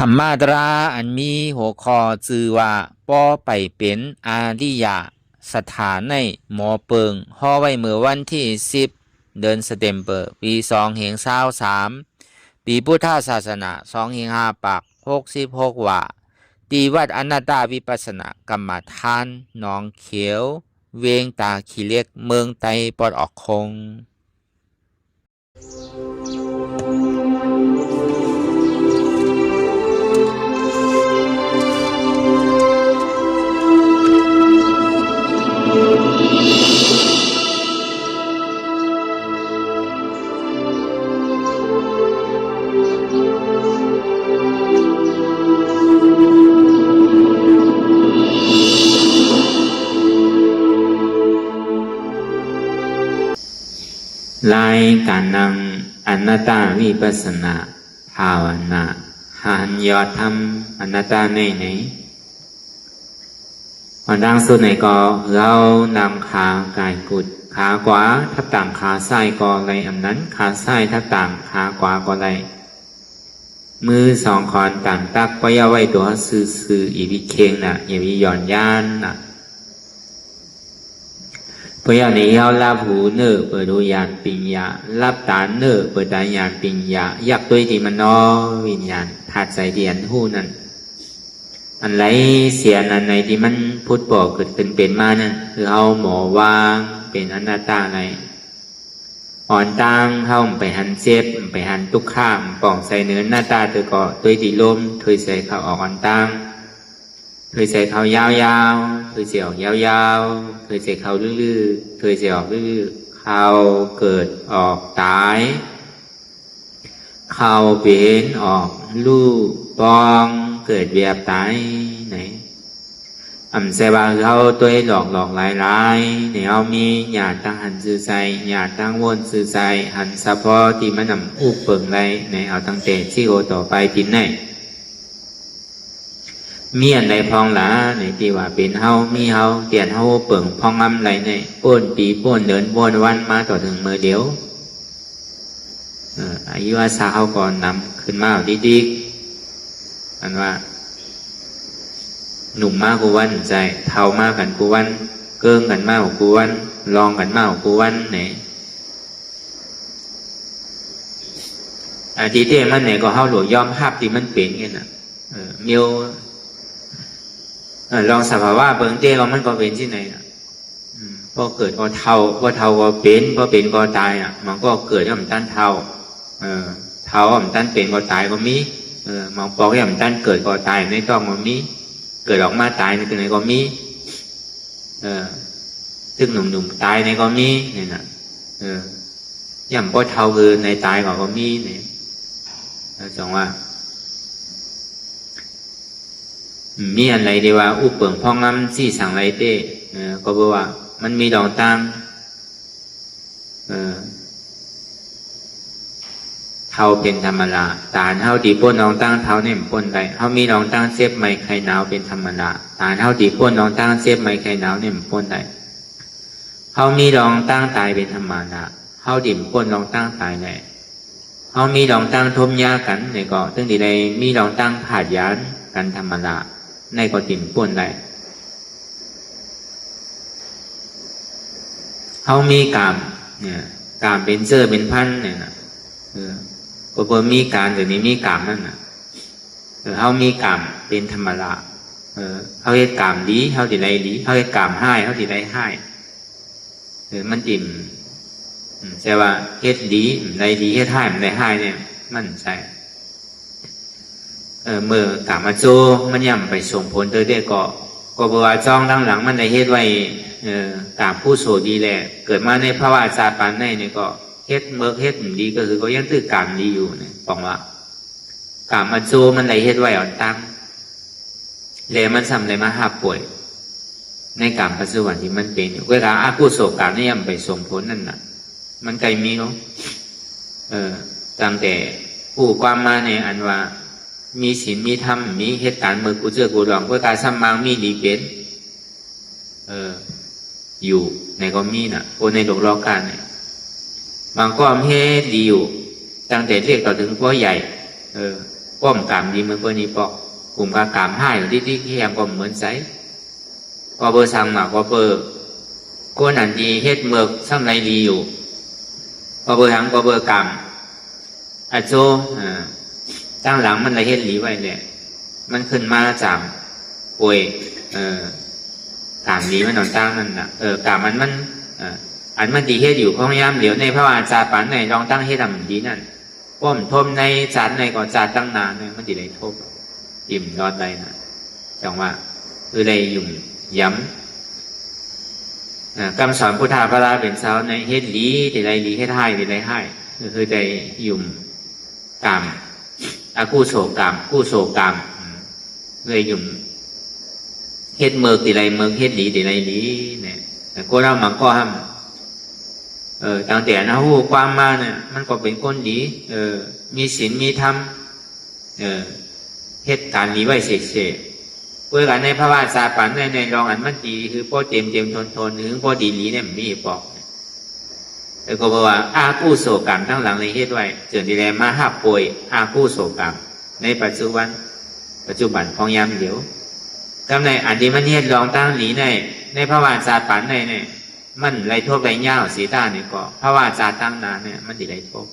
ธรรมาตราอันมีหัวข้อชื่อว่าป้อไปเป็นอาริยะสถานในหมอเปิงห่อไว้เมื่อวันที่10เดือนสเตมเบอร์ปี2523ปีพุทธศาสนา2566ว่าตีวัดอนัตตาวิปัสสนากรรมฐานหนองเขียวเวงตาขี้เหล็กเมืองไตปอดออกคงรายการนำอนัตตาวิปัสสนาภาวนาหันยอดทำอนัตตาในไหนวันดังสุดในก็เรานำขากายกุดขาขวาทับต่างขาซ้ายก็ไรอันนั้นขาซ้ายทับต่างขาขวาก็ไรมือสองคอนต่างตักปยาไว้ตัวซื่ออีวิเคงน่ะอย่าวิหย่อนย่านน่ะพยานี้เราลับหูเนื้อเปิดดูยานปิญญาลับตาเนื้อเปิดตายานปิญญายักตัวที่มันนอวิญญาณธาตุใจเดียนหูนั่นอันไรเสียนันในที่มันพุทธบอกเกิดเป็นมานั่นคือเอาหมอวางเป็นอนัตตาไงอ่อนตั้งเข้าไปหันเจ็บไปหันทุกข้ามป่องใส่เนื้อหน้าตาตัวก่อตัวที่ล้มถอยใส่เข้าออกอ่อนตั้งถอยใส่เข้ายาวๆถอยเสียออกยาวๆถอยใส่เข้าลื่นๆถอยเสียออกลื่นๆเข้าเกิดออกตายเข้าเป็นออกลูกปองเกิดแบบตายไหนเสบาเขาตัวหลอกหลายเนี่ยเอามีหยาดตั้งหันซื่อใจหยาดตั้งวนซื่อใจหันสะพอที่มันอุเปิงไรในเอาตั้งแต่ที่โอต่อไปปินไหนมีอันใดพองหลาในที่ว่าเป็นเฮามีเฮาเตียนเฮาเปิงพองอำไรในป้นปีป้นเดินป้นวันมาต่อถึงมือเดียวอายุอาสาเขาก่อนนำขึ้นมาดีๆอันว่าหนุ่มมากกูวันใจเท่ามากกันกูวันเกิ้งกันมากกูวันลองกันมากกูวันไหนทีเทมันไหนก็เฮาหลวย่อมภาพที่มันเป็นเงี้ยน่ะเมียวลองสภาวะเบิ่งเต้ก็มันก็เป็นที่ไหนน่ะพอเกิดก็เท่าก็เป็นพอเป็นก็ตายอ่ะมันก็เกิดย่อมตั้นเท่าเท่าย่อมตั้นเป็นก็ตายก็มีมันบอกย่อมตั้นเกิดก็ตายในต้องมันมีเกิดออกมาตายในตัวไหนก็มีซึ่งหนุ่มตายในก็มีเนี่ยนะย่ำก็เท่าคือในตายก็มีเนี่ยสองว่ามีอะไรดีว่าอุปเปิงพ่องน้ำซี่สั่งไรเต้ก็บอกว่ามันมีดองตั้งเท่าเป็นธรรมดาตาเท่าตีป้นน้องตั้งเท่าเนี่ยป้นได้เท่ามีน้องตั้งเซฟไม่ใครหนาวเป็นธรรมดาตาเท่าตีป้นน้องตั้งเซฟไม่ใครหนาวเนี่ยป้นได้เท่ามีน้องตั้งตายเป็นธรรมดาเท่าดิ่มป้นน้องตั้งตายได้เท่ามีน้องตั้งทมยากันในก็ตั้งแต่ใดมีน้องตั้งผาดยานกันธรรมดาในก็ดิ่มป้นได้เท่ามีกามเนี่ยกามเป็นเจอเป็นพันเนี่ยนะก็เพิ่มมีการหรือนี้มีกรรมนั่นน่ะเขามีกรรมเป็นธรรมดาเขาเฮ็ดกรรมดีเขาที่ใดดีเขาเฮ็ดกรรมให้เขาที่ใดให้มันอิ่มใช่ว่าเฮ็ดดีใดดีเฮ็ดให้มันใดให้เนี่ยมันใช่เมื่อกรรมมาโจมันย่ำไปส่งผลเธอได้ก็บอกว่าจ้องด้านหลังมันได้เฮ็ดไว้กรรมผู้โสดีแหละเกิดมาในภาวะชาติปานในเนี่ยก็เฮ็ดเมื่อเฮ็ดดีก็คือก็ยังตื้อกามดีอยู่เนี่ยบอกว่ากามมาโจมันไหลเฮ็ดไว้อ่อนตั้งเลยมันทำอะไรมาหาป่วยในกามปัจจุบันที่มันเป็นอยู่เวลาอากุศลกามนี่ยังไปส่งผลนั่นน่ะมันไกลมีเนาะตั้งแต่ผู้ความมาในอันว่ามีศีลมีธรรมมีเหตุการณ์มือกูเจอกูหลองเวลาสัมมามีดีเป็นอยู่ในก็มีน่ะโอในโลกโลกาเนี่ยบางก็เฮ็ดดีอยู่ตั้งแต่เล็กต่อถึงพ่อใหญ่ บ ป้อมกามดีเมื่อเปิ้นี้ปอกกลุ่มกากามให้ที่ที่แยมก็เหมือนไซก็เบอร์สั่งมาก็เบอร์ก็นันดีเฮ็ดเมือกซ้ำไรดีอยู่ก็เบอร์หังก็เบอร์กามอาโจตั้งหลังมันไรเฮ็ดหลีไว้เนี่ยมันขึ้นมาจากป่วยกามดีมันนอนตั้งนั่นน่ะกามมันอันมันดีเฮ็ดอยู่พยายามเดี๋ยวในพระวาจาปันในลองตั้งเฮ็ดทำดีนั่นป้อมทมในจานในก่อนจานตั้งนานเนี่ยมันดีเลยทบอิ่มรอดได้นะจังว่าคือได้ยุ่มย้ำคำสอนพุทธาพระราเป็นเช้าในเฮ็ดหลีดีไรหลีเฮ็ดให้ดีไรให้คือได้ยุ่มกามอากู้โศกามกู้โศกามเลยยุ่มเฮ็ดเมือกดีไรเมือกเฮ็ดหลีดีไรหลีเนี่ยแต่ก็เรามันก็ห้ามตั้งแต่นะฮู้ความมาเนี่ยมันก็เป็นคนดีมีศีลมีธรรมเหตุการณ์นี้ไว้เสกเพื่อกันในพระวาจาปันในรองอันมันดีคือพ่อเต็มทนหรือพ่อดีนี้เนี่ยมีปอกแต่ก็บอกว่าอากู้โศกรรมทั้งหลังในเหตุไว้เกิดดีแลมาหับป่วยอากู้โศกรรมในปัจจุบันของยามเดียวกำในอันที่มันเหตุรองตั้งหลีในพระวาจาปันในมันไรโทษไรเงาสีตาเนี่ยก็เพราะว่าจาตั้งนานเนี่ยมันดีไรโทษ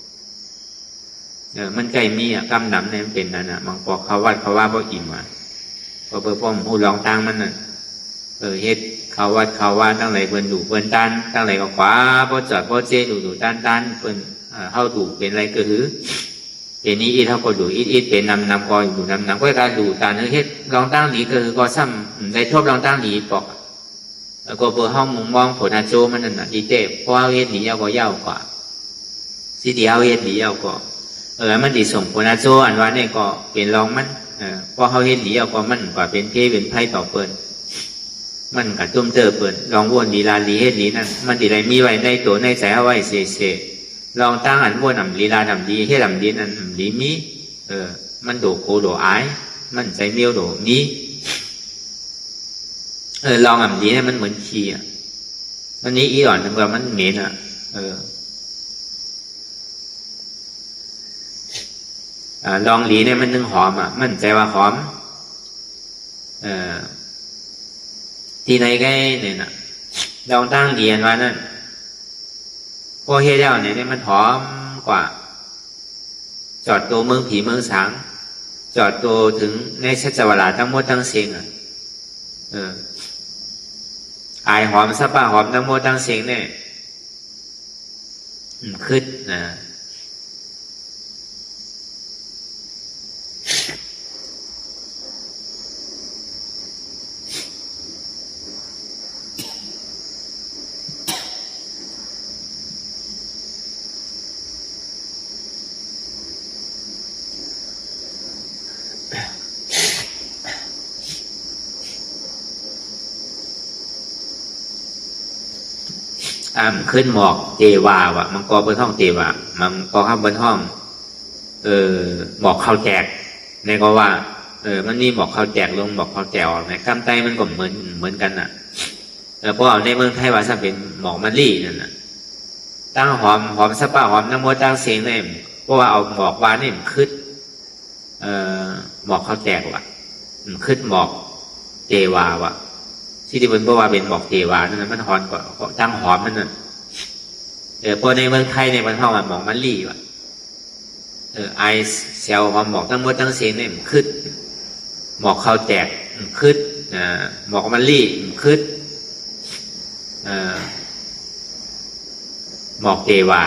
มันไกลมีกำนำเนี่ยเป็นนั่นบางปอกเขาว่าบ่อิ่มพอเปิดป้อมหูลองตั้งมันเฮ็ดเขาว่าตั้งไรเปิ้นดูเปิ้นตันตั้งไรก็ขวาบ่จอดบ่เจดูตันเปิ้นเฮาดูเป็นไรก็คือเป็นนี้อีเท่าก็ดูอีเป็นนำก็ดูนำก็การดูตันเฮ็ดลองตั้งหลีก็คือก็ซ้ำไรโทษลองตั้งหลีปอกแล้วก็เบอร์ห้องมุมมองผลอาโจมันนั่นน่ะดีเต้เพราะเอาเฮ็ดหลีเอาก็ยาวกว่าสิเดียวเฮ็ดหลีเอาก็มันดีส่งผลอาโจอันว่านี่ก็เป็นรองมันเพราะเขาเฮ็ดหลีเอาก็มันกว่าเป็นเพเป็นไพ่ต่อเปิ้นมันกับตุ้มเตอเปิ้นลองวนลีลาลีเฮ็ดหลีนั่นมันดีไรมีไว้ในตัวในใจเอาไว้เสลองตั้งอันวนนำลีลานำดีเฮ็ดนำดีนั่นดีมีมันโดโกโดอายมันใจเมียวโดมีลองอ่ำดีเนี่ยมันเหมือนขี้วันนี้อีหล่อนนึงว่ามันเหม็นลองหลีเนี่ยมันนึงหอมมันใจว่าหอมที่ไหนก็เนี่ยนะลองตั้งเรียนว่านั่นพอเฮ็ดแล้วเนี่ยมันหอมกว่าจอดตัวเมืองผีเมืองสางจอดตัวถึงในชัจวราทั้งหมดทั้งเสียงอายหอมสะป้าหอมทั้งหมดทั้งเสียงเนี่ยขึ้นขึ้นหมอกเทวาวะมังกรบนห้องเทวามังกรข้ามบนห้องหมอกข้าวแจกในก็ว่ามันนี่หมอกข้าวแจกลงหมอกข้าวแจกในกำไตมันก็เหมือนกันเพราะเอาในเมืองไทยว่าถ้าเป็นหมอกมะลินั่นตั้งหอมสะป้าหอมน้ำมันตั้งเสียงเนี่ยเพราะว่าเอาหมอกวานนี่มันขึ้นหมอกข้าวแจกว่ะขึ้นหมอกเทวาวะที่เป็นเพราะว่าเป็นหมอกเทวานั่นมันหอมกว่าตั้งหอมมันนั่นพอในเมืองไทยในมันห้องหมอกมะลิว่ะไอเซลหอมหมอกทั้งหมดทั้งเสียงเนี่ยมันขึ้นหมอกข้าวแจกขึ้นหมอกมะลิขึ้นหมอกเทวา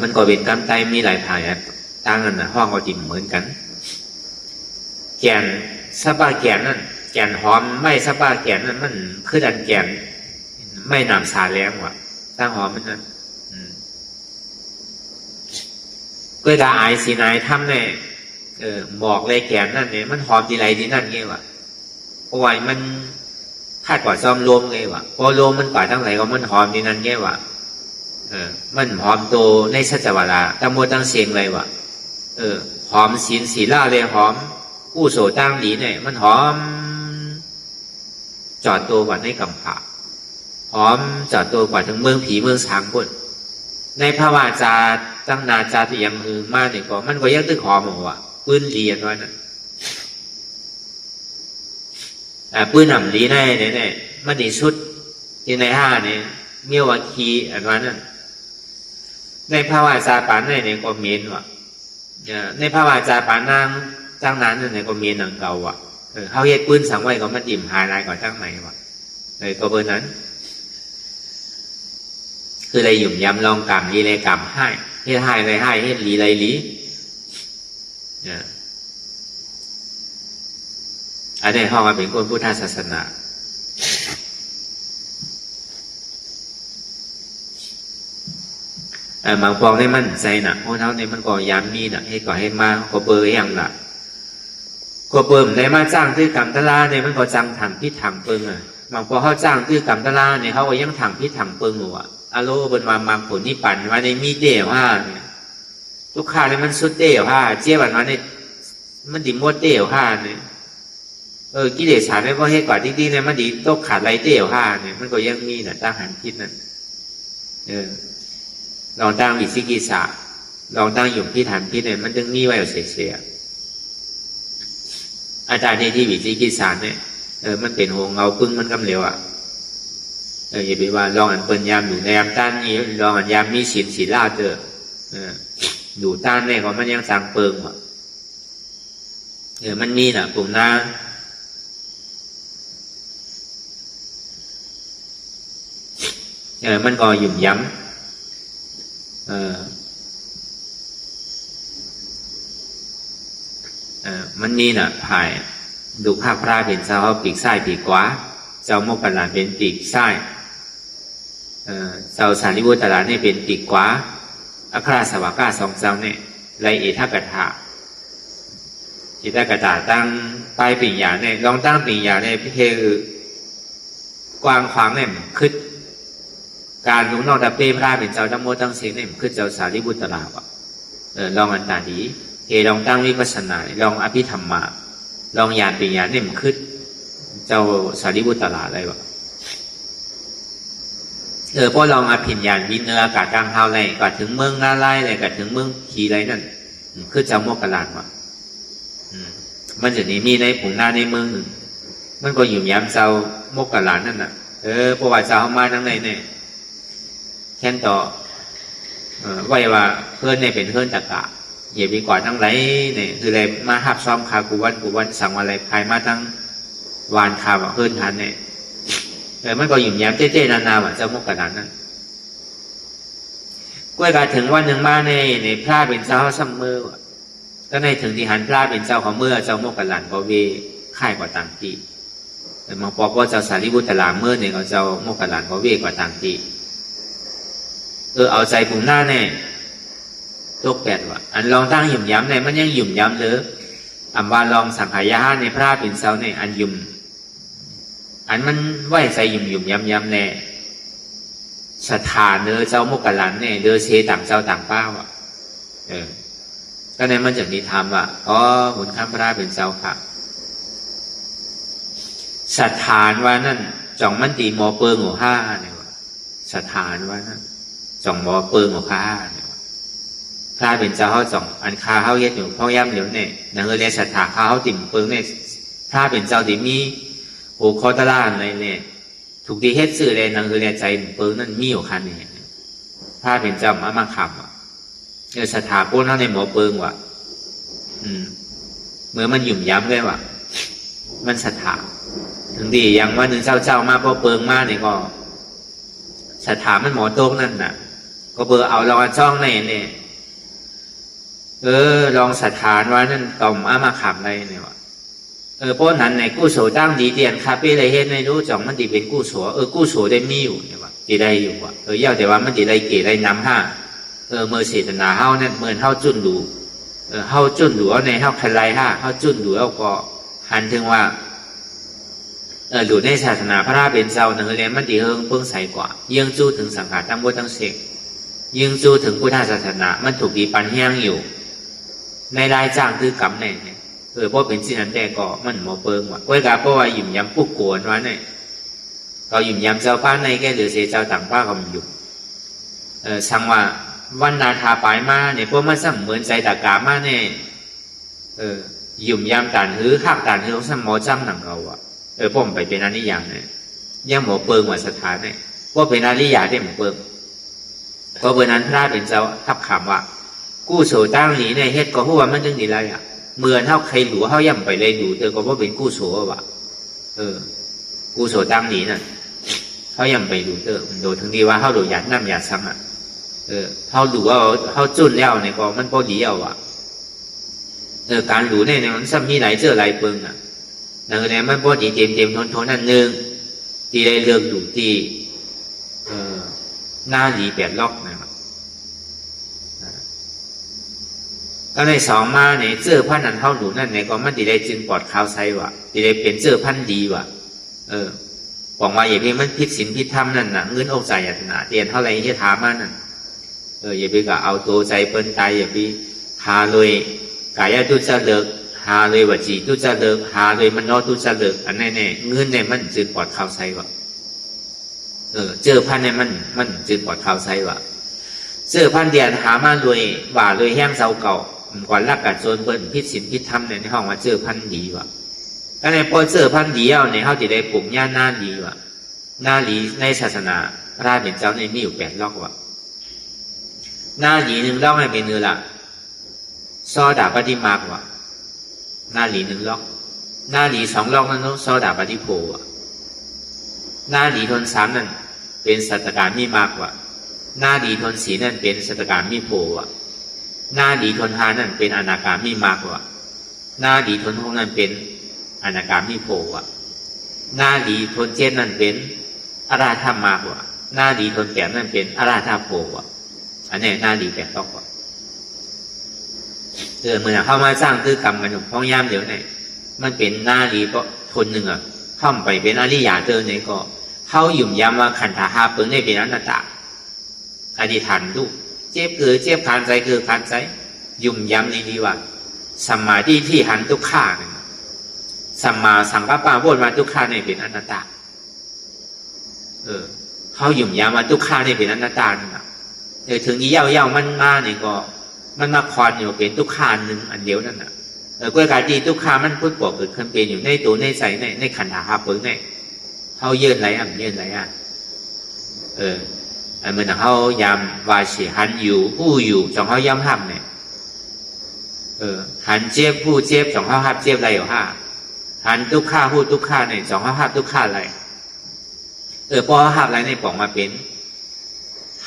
มันก็เป็นกำไตมีหลายถ่ายตั้งกันห้องก็จิมเหมือนกันแกนสะบ้าแกนนั่นแกนหอมไม่สะบ้าแกนนั่นมันคือดันแกนไม่นำสาแรงว่ะตั้งหอมมันนั่นก็จะอายสีนายทำเนี่ยหมอกเลยแกนนั่นเนี่ยมันหอมดีไรดีนั่นไงวะเพราะว่ามันคาดกว่าซ้อมลมไงวะพอลมมันกว่าทั้งไหนก็มันหอมดีนั่นไงวะมันหอมโตในชัจวราตั้งโมตั้งเสียงเลยวะหอมศีลศีล่าเลยหอมกู้โสตั้งหลีเนี่ยมันหอมจอดตัวกว่าในกำผาหอมจอดตัวกว่าทั้งเมืองผีเมืองสางพุ่นในพระวาจา ตั้งนาจาที่ยังหือมาเนี่ยก็มันก็ยังตึกหอมหัวปืนเรียนไว้น่ะปืนหนำลีในเนี่ยมันดีชุดที่ในห้าเนี่ยเมียวคีอันนั้นในภาวะจาปานเนี่ยก็เมียนว่ะในภาวะจาปานนางจ้างนั้นเนี่ยก็เมียนหนังเก่าว่ะเขาเฮ็ดปืนสังไว้ก็มันดิ่มหายลายก่อนจ้างไหนว่ะก็เบอร์นั้นคืออะไรหยุ่มย้ำลองกรรมลีเลยกรรมให้เฮ็ดให้เลยให้เฮ็ดลีเลยลีอันนี้เขามาเป็นคนพุทธศาสนาบางปองได้มันใจน่ะเพราะเท่านี้มันก็ย้ำมีน่ะให้ก่อให้มาก็เบอร์อย่างน่ะก็เปิ่มได้มาจ้างตื้อกรรมตลาเนี่ยมันก็จังถังพิษถังเปิงอ่ะบางพอเขาจ้างตื้อกรรมตลาเนี่ยเขาก็ยังถังพิษถังเปิงอยู่อ่ะอโลบนวามผลนี่ปั่นมาในมีเดี่ยวห้าเนี่ยลูกค้าเนี่ยมันสุดเดี่ยวห้าเจี๊ยบมันเนี่ยมันดิมดเดี่ยวห้าเนี่ยกิเลสฉาเนี่ยก็ให้กว่าที่เนี่ยมันดีตกขาดไรเดี่ยวห้าเนี่ยมันก็ยังมีน่ะตั้งหันพิษนั่นลองตั้งวิสิกิสาลองตั้งหยุ่มพิษหันพิษเนี่ยมันจึงมีไว้เสียอาจารย์ที่วิจิกิสารเนี่ยมันเป็นหัวเงาปึ้งมันกำเหลวอ่ะอย่าไปว่าลองอันเปิลยามอยู่ในยามต้านนี้ลองอันยามมีศีลาเจออยู่ต้านเนี่ยของมันยังสั่งเปิงอ่ะมันมีน่ะกลุ่มน้ามันก็หยุ่มย้ำมันนี่น่ะภายดูภาพพระเป็นเจ้าปีกซ้ายปีกขวาเจ้าโมกขลาเป็นปีกซ้ายเจ้าสารีบุตรลาเนี่ยเป็นปีกขวาอัครสวากาสองเจ้าเนี่ยไรเอทักกถาจิตกถาตั้งปลายปิญญาเนี่ยลองตั้งปิญญาเนี่ยพิเทกว้างขวางเนี่ยคือการลุงนอกตะเป้พระเป็นเจ้าทั้งหมดทั้งสิ้นเนี่ยคือเจ้าสารีบุตรลาว่ะลองอันตาดีลองตั้งวิปัสสนาลองอภิธรรมาลองญาณปัญญาเนี่ยมันขึ้นเจ้าสารีบุตรลาอะไรวะพอลองอภิญญาณวินเนออากาศกลางเท้าอะไรก็ถึงเมืองนาไล่เลยก็ถึงเมืองขีไรนั่นคือเจ้าโมกขลานวะมันจะมีในผงนาในเมืองหนึ่งมันก็อยู่ย้ำเจ้าโมกขลานนั่นน่ะเพราะว่าเจ้ามาทั้งในเนี่ยแค่นต่อไว้ว่าเพื่อนเนี่ยเป็นเพื่อนตะกะอย่าไปกว่าทั้งไรเนี่ยคืออะไรมาหับซ้อมคากูวันสั่งอะไรภายมาทั้งวานคาว่าเพื่อนทันเนี่ยมันก็หยุ่มแย้มเจ๊ๆนาว่าเจ้าโมกขลานนั่นกล้วยกาถึงวันหนึ่งมาในพระเป็นเจ้าซ้ำมือก็ในถึงที่หันพระเป็นเจ้าของเมื่อเจ้าโมกขลานก็เวค่ายกว่าต่างตีแต่มาพอเจ้าสารีบุตรลาเมื่อเนี่ยเขาเจ้าโมกขลานก็เวกว่าต่างตีเอาใจปุ่มหน้าแน่ตกแปดว่ะอันลองตั้งหยุ่มย้ำในมันยังหยุ่มย้ำเลยอันว่าลองสังขายาในพระเป็นเจ้าในอันหยุ่มอันมันไหวใจหยุ่มย้ำแน่สถานเนื้อเจ้าโมกขลานเนี่ยเดือเชต่างเจ้าต่างป้าว่ะก็ในมันจะมีธรรมว่าหุ่นข้ามพระเป็นเจ้าค่ะสถานว่านั่นจ่องมันตีมอเปิงหัวห้าเนี่ยว่ะสถานว่านั่นจ่องมอเปิงหัวห้าเนี่ยพระเป็นเจ้าเขาจ่องอันคาเขาเย็ดอยู่เขาย่ำเหลียวเนี่ยนั่นคือเรียกสถานคาเขาติ่มเปิงเนี่ยพระเป็นเจ้าที่มีโอคอตล่าอะไรเนี่ยถูกดีเฮ็ดสื่อเลยนั่นคือเรียกใจเปิงนั่นมีอยู่คันเนี่ยพระเป็นเจ้ามาขับสถานพวกนั้นในหมอเปิงว่ะเมื่อมันหยุ่มย้ำด้วยว่ะมันสถานถึงดีอย่างว่าหนึ่งเจ้ามาพอเปิงมาเนี่ยก็สถานมันหมอโต๊ะนั่นน่ะก็เบอร์เอาลองจ้องในเนี่ยลองสถานว่านั่นต่อมมาขับอะไรเนี่ยวะเพราะนั้นในกู้โสตั้งดีเตียนคาเป้ไรเฮ็ดในรู้จ่องมันดีเป็นกู้โสกู้โสได้มีอยู่เนี่ยวะดีได้อยู่วะเย่าแต่ว่ามันดีได้เกได้น้ำห้าเมื่อเสตนาเฮานั่นเมื่อเฮาจุนดูเฮาจุนดูเอาในเฮาคันไรห้าเฮาจุนดูเอาก็หันถึงว่าดูในศาสนาพระเป็นเจ้าหนึ่งเรียนมันดีเฮิงเพิ่งใสกว่ายิ่งจู้ถึงสังขารทั้งหมดทั้งเสกยิ่งจู้ถึงพุทธศาสนามันถูกดีปันแห้งอยู่ในรายจ้างคือกรรมเนี่ยเพราะเป็นสิ่งนั้นแต่ก็มันหมอเปิงว่ะไว้กาเพราะว่าหยุ่มย้ำปุ๊กโกนว่าเนี่ยก็หยุ่มย้ำเจ้าป้าในแก่หรือเสียเจ้าต่างป้าก็มันอยู่ช่างว่า วันนาทาปายมาเนี่ยพวกมันสั่งเหมือนใจตากามาเนี่ยยุ่มยามตานหือข้างตานหือสั่งหมอจำหนังเราอ่ะพวกมันไปเป็นอันนี้อย่างเนี่ยยังหมอเปิงว่าสถานเนี่ยพวกเป็นอริยาได้หมอเปิงเพราะเบอร์นั้นพระเป็นเจ้าทับขำว่ากู้โสตั้งหนีในเฮ็ดก็หัวมันจึงดีไรอ่ะเมื่อเท่าใครหลัวเท่าย่ำไปเลยดูเธอก็ว่าเป็นกู้โสว่ะกู้โสตั้งหนีน่ะเขาย่ำไปดูเธอโดยถึงดีว่าเขาโดยหยาดน้ำหยาดซ้ำอ่ะเขาดูว่าเขาจุนแล้วเนี่ยก็มันพอดีเอาอ่ะการหลูเนี่ยมันซ้ำมีหลายเจอหลายเปิงอ่ะนั่นเนี่ยมันพอดีเต็มทนนั่นนึงที่ได้เรื่องดูที่หน้าหลี8 ล็อกนะครับก็ในสองมาเนี่ยเจอพันนั้นเท่าหนูนั่นเนี่ยก็มันที่ได้จึงปลอดข่าวไซว่ะที่ได้เป็นเจอพันดีว่ะหวังว่าอย่าเพียงมันพิษศีลพิษธรรมนั่นน่ะเงินอกใจอัตนาเตียนเท่าไรที่ถามมันนั่นอย่าไปก็เอาตัวใจเปิ้นตายอย่าไปหาเลยกายตุจะเลิกหาเลยวจีตุจะเลิกหาเลยมันนอตุจะเลิกอันนี้เนี่ยเงินเนี่ยมันจึงปลอดข่าวไซว่ะเจอพันเนี่ยมันจึงปลอดข่าวไซว่ะเจอพันเดียนหามาเลยว่าเลยแห้งเสาเก่าก่อนรักกัดโจนเปิ้นพิษศีลพิษธรรมในห้องว่าเจอพันดีว่ะก็ในพอเจอพันดีเอาในเขาจะได้ปลุกญาณหน้าดีว่ะหน้าดีในศาสนาพระเป็นเจ้าในมีอยู่8 ล็อกว่ะหน้าดี1 ล็อกให้เป็นเนื้อละซอดาปฏิมากว่ะหน้าดี1 ล็อกหน้าดี2 ล็อกนั้นซอดาปฏิโพว่ะหน้าดีทน3นั่นเป็นสัตตการมีมากว่ะหน้าดีทน4นั่นเป็นสัตตการมีโพว่ะหน้าดีทน5นั่นเป็นอนาการมีมากว่ะหน้าดีทน6นั่นเป็นอนาการมีโพว่ะหน้าดีทน7นั่นเป็นอราธามากว่ะหน้าดีทน8นั่นเป็นอราธาโพว่ะอันนี้หน้าดี8 ล็อกว่ะเหมือนเข้ามาสร้างตื้อกรรมกันอยู่ห้องย่ามเดี๋ยวเนี่ยมันเป็นหน้าดีก็ทนหนึ่งอ่ะเข้าไปเป็นอริยาเจอเนี่ยก็เข้าหยุ่มย้ำว่าขันธาหาเปิงในเป็นอนัตตาอธิษฐานดูเจ็บเจ็บคานใจคานใจหยุ่มย้ำดีๆว่าสัมมาที่หันทุกข้าเนี่ยสัมมาสังกัปปะวนมาทุกข้าในเป็นอนัตตาเขาหยุ่มย้ำว่าทุกข้าในเป็นอนัตตาเนี่ยถึงนี้เย่ามันมาเนี่ยก็มันมาคอนอยู่เป็นทุกข้าหนึ่งอันเดียวนั่นน่ะกล้วยกาดีทุกข้ามันพูดบอกเกิดขึ้นเป็นอยู่ในตัวในใจในขันธาหาเปิงเนี่ยเขาเยื่นไรอ่ะเยื่นไรอ่ะเหมือนเขายำวาชีหันอยู่ผู้อยู่จงเขาย้ำห้ามเนี่ยหันเจ็บผู้เจ็บจงเขาห้ามเจ็บอะไรอยู่ห้าหันทุกข้าผู้ทุกข้าเนี่ยจงเขาห้ามทุกข้าอะไรพอห้ามอะไรในปองมาเป็น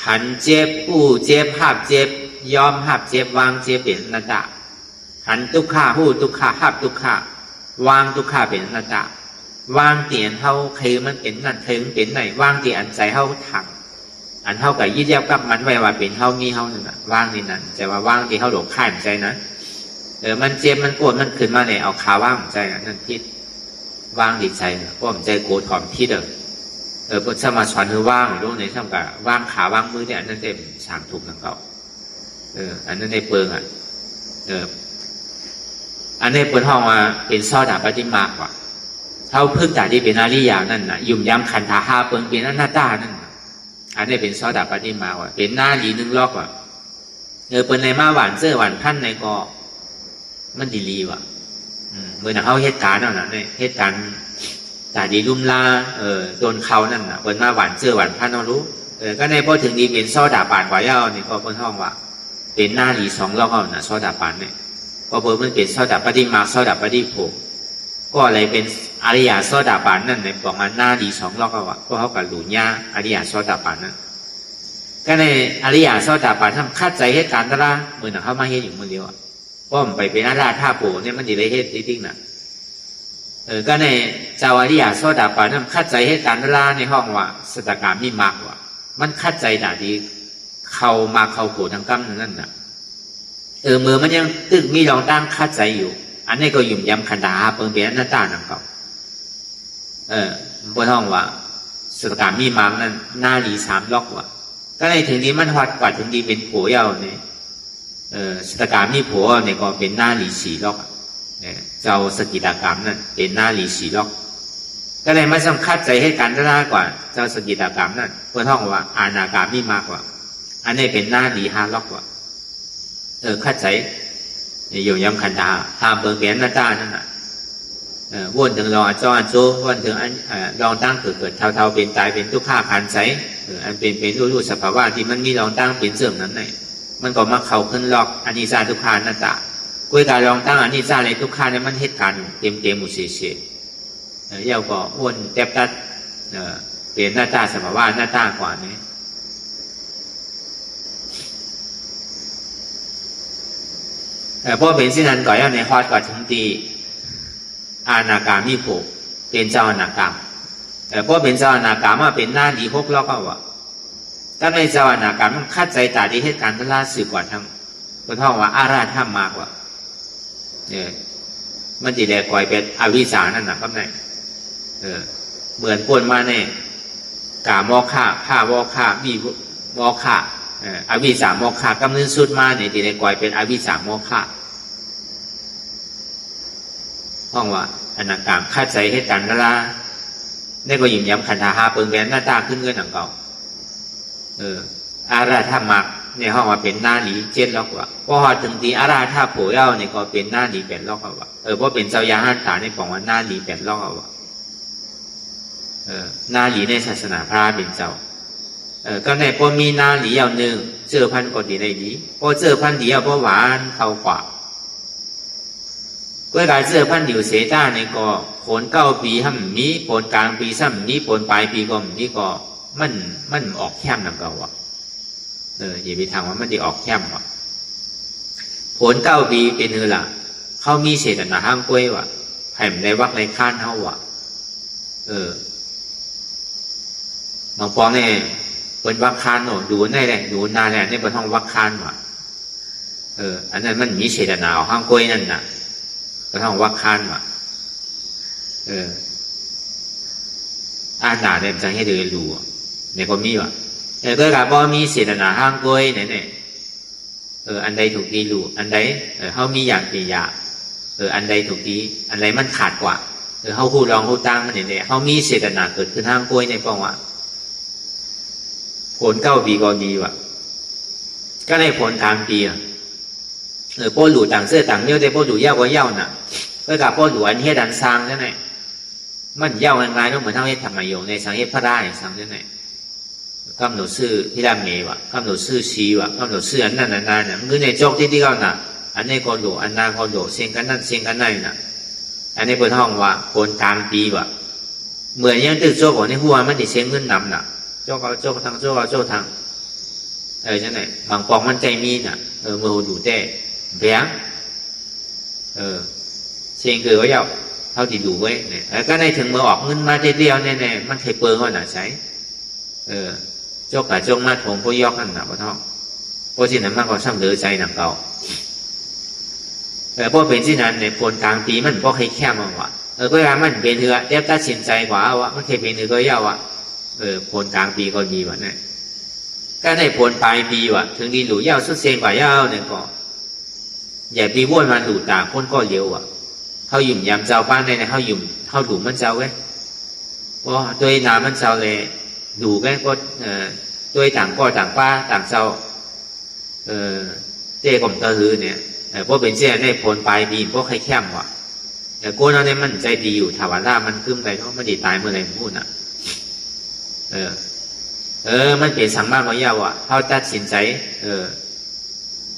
หันเจ็บผู้เจ็บห้ามเจ็บยอมห้ามเจ็บวางเจ็บเป็นอนัตตาหันทุกข้าผู้ทุกข้าห้ามทุกข้าวางทุกข้าเป็นอนัตตาวางเตียนเท่าเคยมันเป็นนั่นเคยมันเป็นไหนวางเตียนใจเท่าถังอันเท่ากับยึดยับกับมันไว้ว่าเป็นเท่านี้เท่านั้นวางนี่นั่นแต่ว่าว่างที่เท่าหลงข้ามใจนะมันเจ็บมันปวดมันขึ้นมาเนี่ยเอาขาว่างใจนั่นทิศว่างดีใจเพราะมันใจโกรธถอมทิศพุทธมาสอนคือว่างรู้ในช่องกับว่างขาว่างมือเนี่ยนั่นเต็มสามถูกทั้งเก่าอันนั้นในเปิงอันนี้เปิดห้องมาเป็นซอดาปฏิมากกว่าเท่าพึ่งจากที่เป็นอริยานั่นน่ะยุ่มย้ำขันธาห้าเปิงเป็นอนัตตานั่นอันนี้เป็นซอดาปฏิมากว่าเป็นหน้าดี1 ล็อกว่ะเปิดในมาหวานเสื้อหวานพันในก็มันดีลีว่ะเมื่อเขาเหตุการณ์นั่นน่ะเนี่ยเหตุการณ์ตาดีลุ่มลาโดนเขานั่นน่ะเปิดมาหวานเสื้อหวานพันเรารู้ก็ในพอถึงดีเป็นซอดาปานกว่าเย้านี่ก็เปิดห้องว่าเป็นหน้าดี2 ล็อกเอาน่ะซอดาปานเนี่ยก็เปิดมันเป็นซอดาปฏิมาซอดาปฏิโภก็อะไรเป็นอริยาโซดาปานนั่นในบอกมาหน้าดี2 ล็อกเอาวะก็เขากับหลุญญาอริยาโซดาปานนั่นก็ในอริยาโซดาปานทำคัดใจเหตุการณ์ตระเหมือนเขามาเฮ็ดอยู่มือเดียวก็มันไปเป็นอาราธาโปเนี่ยมันจะได้เหตุจริงๆน่ะก็ในเจ้าอริยาโซดาปานทำคัดใจเหตุการณ์ตระในห้องว่าสตกามีมากว่ามันคัดใจหนาดีเข้ามาเข้าโผทางกั้มนั่นน่ะเมื่อมันยังตึกมีรองตั้งคัดใจอยู่อันนี้ก็ยุ่มย้ำขันธาเปิงเป็นอนัตตาหนังเก่าบนห้องว่าสตการมีมังนั่นหน้าดี3 ล็อกว่ะก็ในถึงนี้มันฮอดกว่าถึงดีเป็นผัวเย้าเนี่ยสตการมีผัวเนี่ยก็เป็นหน้าดี4 ล็อกเจ้าสกิตากรรมนั่นเป็นหน้าดี4 ล็อกก็เลยไม่สำคัญใจให้การได้กว่าเจ้าสกิตากรรมนั่นบนห้องว่าอาณาการมีมากกว่า อันนี้เป็นหน้าดีฮาล็อกว่ะเข้าใจอยู่ยำขันดาหาเบอร์เบียนหน้าตานั่นน่ะวนถึงรองอันจ้ออันโจวนถึงอันรองตั้งเกิดเท่าเป็นตายเป็นทุกข้าขันใจอันเป็นรู้สภาวะที่มันมีรองตั้งเป็นเสื่อมนั้นไงมันก็มาเข้าขึ้นล็อกอันนี้ซาทุกขาหน้าตากล้วยการรองตั้งอันนี้ซาในทุกข้าเนี่ยมันเหตุการณ์เต็มหมดเสียเย้าก็วนแทบตัดเปลี่ยนหน้าตาสภาวะหน้าตากว่านี้เพราะเป็นสิ่งนั้นก่อนในฮอดก่อนถึงตีอาณากามีโผเป็นเจ้าอาณากามเพราะเป็นเจ้าอาณากามมาเป็นหน้าดีพวกเราก็ว่าถ้าในเจ้าอาณากามมันคัดใจตาดีเหตุการณ์ทั้งล่าสืบกว่าทั้งก็ท่องว่าอาราธรรมมากกว่ามันจีแดกก่อยเป็นอวิชานั่นนะครับเนี่ยเหมือนปนมาเนี่ยกามอฆ่าผ้าวอฆ่ามีมอฆ่าอวิสามอฆ่ากำเนิดสุดมาเนี่ยจีแดกก่อยเป็นอวิสามอฆ่าห้องว่าอนาคามคาดใจให้กันละละได้ก็ยิ่งย้ำขันธาหาเปิงแบนหน้าตาขึ้นเงื่อนหนังเก่าอาราธามักในห้องว่าเป็นหน้าหลีเจ็ดล็อกว่าพอถึงตีอาราธาโผเย้าเนี่ยก็เป็นหน้าหลี8 ล็อกว่าเพราะเป็นเจ้ายาหัตถาในของว่าหน้าหลี8 ล็อกว่าหน้าหลีในศาสนาพระเป็นเจ้าก็ในพอมีหน้าหลีเอาหนึ่งเจอพันก็ดีในดีพอเจอพันดีเอาเพราะหวานเข้ากว่าก็การเจอพันดิวเสจ้าในก็ผล9 ปีห้ำมีผลกลางปีซ้ำนี้ผลปลายปีก็นี่ก็มันออกแคมนำเก่าว่ะอย่าไปทางว่ามันจะออกแคมว่ะผล9 ปีเป็นเนื้อละเขามีเศษหนาห้างกล้วยว่ะแผ่นในวักในข้านเท่าว่ะบางปองเนี่ยเป็นวักคานโน่ดูได้แหละดูนาแหละในบนห้องวักคานว่ะอันนั้นมันมีเศษหนาห้างกล้วยนั่นน่ะก็ต้องวักคานว่ะอ่านหนาเนี่ยจะให้ดูรู้เนี่ยก็มีว่ะก็การบ่มีเศษหนาห้างกล้วยเนี่ยอันใดถูกดีรู้อันใดเขามีอย่างปียาอันใดถูกดีอันใดมันขาดกว่าเขาคู่รองคู่ตั้งมันเนี่ยเขามีเศษหนาเกิดขึ้นห้างกล้วยในป้องว่ะผล9 ปีก็ดีว่ะก็ได้ผลกลางปีพ่อหลูต่างเสื้อต่างเนี้ยแต่พ่อหลูเย้าก็เย้าน่ะก็กับพ่อหลูอันเฮ็ดดันสร้างใช่ไหมมันเย้าง่ายๆก็เหมือนเท่าเฮ็ดธรรมโยในสังเฮ็ดพระราชสังใช่ไหมกำหนดชื่อที่ดำเมวะกำหนดชื่อชีวะกำหนดชื่ออันนั้นเนี่ยมันคือในโจกที่เขาน่ะอันนี้ก็หลูอันนั้นก็หลูเสียงกันนั่นเสียงกันนั่นน่ะอันนี้เป็นห้องว่าผลกลางปีวะเหมือนยังตึกโจกของในหัวมันติเสียงเงินนำน่ะโจกเอาโจกทางโจกเอาโจกทางใช่ไหมบางปองมันใจมีน่ะมือดูแต่เบี้ยเชียงคือก็ยาวเท่าที่ดูไว้เนี่ยแล้วก็ได้ถึงมือออกเงินมาเดียวเนี่ยมันเคยเปิงก็หนาใช้โจกกับโจกมาถงพวกยอกนั่นหนาพ่อท้องเพราะที่นั้นมันก็ช่างเดือใจหนังเก่าเพราะเป็นที่นั้นในผลกลางปีมันก็เคยแค่มาว่ะก็ยังมันเป็นเถื่อเด็บตัดสินใจกว่าว่ามันเคยเป็นเถื่อก็ยาวว่ะผลกลางปีก็ดีว่ะเนี่ยก็ได้ผลปลายปีว่ะถึงดีหลูยาวสุดเซนกว่ายาวเนี่ยก็อย่าปีวนมาดูต่างคนก็เร็วอ่ะเขาหยุ่มยำเจ้าบ้านในเขาหยุ่มเขาดูมันเจ้าไว้ว่าตัวนามันเจ้าเลยดูไว้ก็ตัวต่างก็ต่างป้าต่างเจ้าเจ้กลมตะลือเนี่ยเพราะเป็นเจ้ได้ผลปลายปีเพราะใครแค้มว่ะแต่กูนั่นเนี่ยมันใจดีอยู่ถาวรล่ามันขึ้นไปเพราะมันดีตายเมื่อไรพูดน่ะมันเป็นสังมาวิยาวอ่ะเขาตัดสินใจ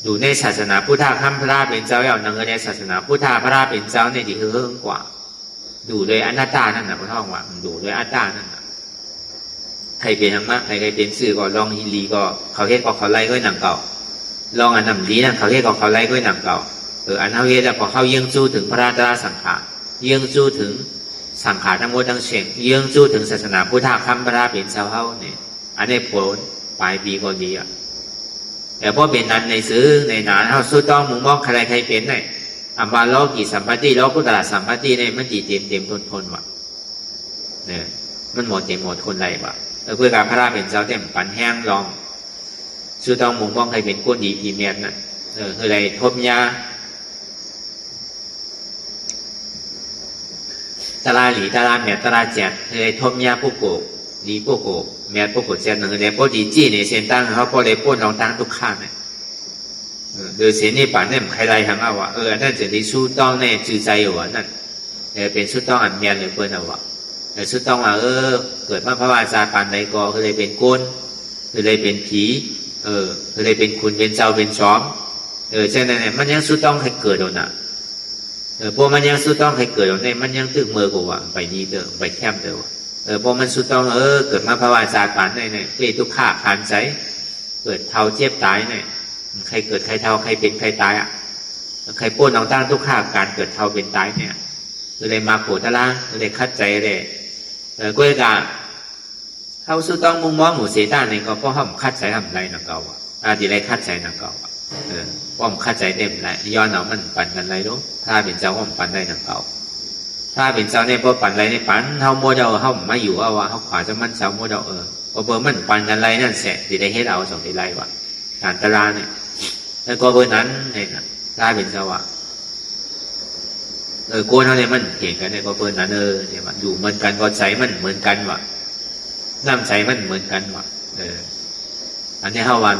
ดูในศาสนาพุทธข้ามพระเป็นเจ้าอย่างนังในศาสนาพุทธพระเป็นเจ้าในที่เฮิงกว่าดูโดยอนัตตานั่นนะพระท่องว่าดูโดยอนัตตานั่นนะใครเป็นธรรมะใครเป็นสื่อก็ลองฮิลีก็เขาเฮ็ดก็เขาไล่ก็หนังเก่าลองอันนำดีนั่นเขาเฮ็ดก็เขาไล่ก็หนังเก่าอันเขาเฮ็ดแล้วพอเขายังจู้ถึงพระราชสังขารยังจู้ถึงสังขารทั้งหมดทั้งเสียงยังจู้ถึงศาสนาพุทธข้ามพระเป็นเจ้าเขาเนี่ยอันนี้ผลปลายปีก็ดีอ่ะแต่พอเป็นนั้นในซื้อในหนาเขาสู้ต้องมุงมองใครเป็นเนี่ยอัมบาล้อกี่สัมปติล้อกุตระสัมปติเนี่ยมันดีเต็มทนว่ะเนี่ยมันหมดคนไรว่ะเพื่อการพระราเป็นเจ้าเต็มปันแห้งลองสู้ต้องมุงมองใครเป็นก้นดีพีเมียนน่ะคืออะไรทบยาตลาหลีตลาเมียตลาแจกคืออะไรทบยาผู้ปลูก你不过没不过这样的，不理解你先当เขา不来不能当都看呢。โดยเสียนี่ป่านเนี่ยใครไรทางเอาวะนั่นจะได้สู้ต้องเนี่ยจืดใจอยู่วะนั่นเป็นสู้ต้องอันเมียนเลยเพื่อนเอาวะสู้ต้องว่าเกิดมาพระวาจาปานใดก็คือเลยเป็นโกนคือเลยเป็นผีคือเลยเป็นคุณเป็นเจ้าเป็นจอมใช่ไหมเนี่ยมันยังสู้ต้องให้เกิดโดนอ่ะพวกมันยังสู้ต้องให้เกิดโดนเนี่ยมันยังตึกมือกว่าไปดีเด้อไปแคมเด้อพวกมันสู้ต้องเกิดมาพระวาจาปานใดเนี่ยเป็นทุกข์ขาดใจเกิดเท่าเจ็บตายเนี่ยใครเกิดใครเท่าใครเป็นใครตายอ่ะใครป้นเอาตั้งทุกข้าการเกิดเท่าเป็นตายเนี่ยเลยมาโผล่ตะล่าเลยคัดใจเลยก็เลยกะเขาสู้ต้องมุ่งมองหมู่เสต้าเนี่ยก็เพราะเขาคัดใจทำไรนักเก่าอ่ะดีไรคัดใจนักเก่าเพราะมันคัดใจเต็มไรย้อนเอามันปั่นกันไรรู้ถ้าเป็นเจ้าเขาปั่นได้นักเก่าถ้าเป็นเจ้าเนี่ยพอปั่นไรเนี่ยปั่นเขาโมเดลเขาไม่อยู่เอาวะเขาขวาจะมันเจ้าโมเดลพอเบอร์มันปั่นกันไรนั่นเสร็จดีไรเฮ็ดเอาสองดีไรวะการตลาดเนี่ยแล้วก็เบอร์นั้นเนี่ยได้เป็นสวะโกนเขาเนี่ยมันเห็นกันเนี่ยก็เบอร์นั้นเนี่ยมันอยู่เหมือนกันก็ใจมันเหมือนกันวะน้ำใจมันเหมือนกันวะอันนี้เขาว่า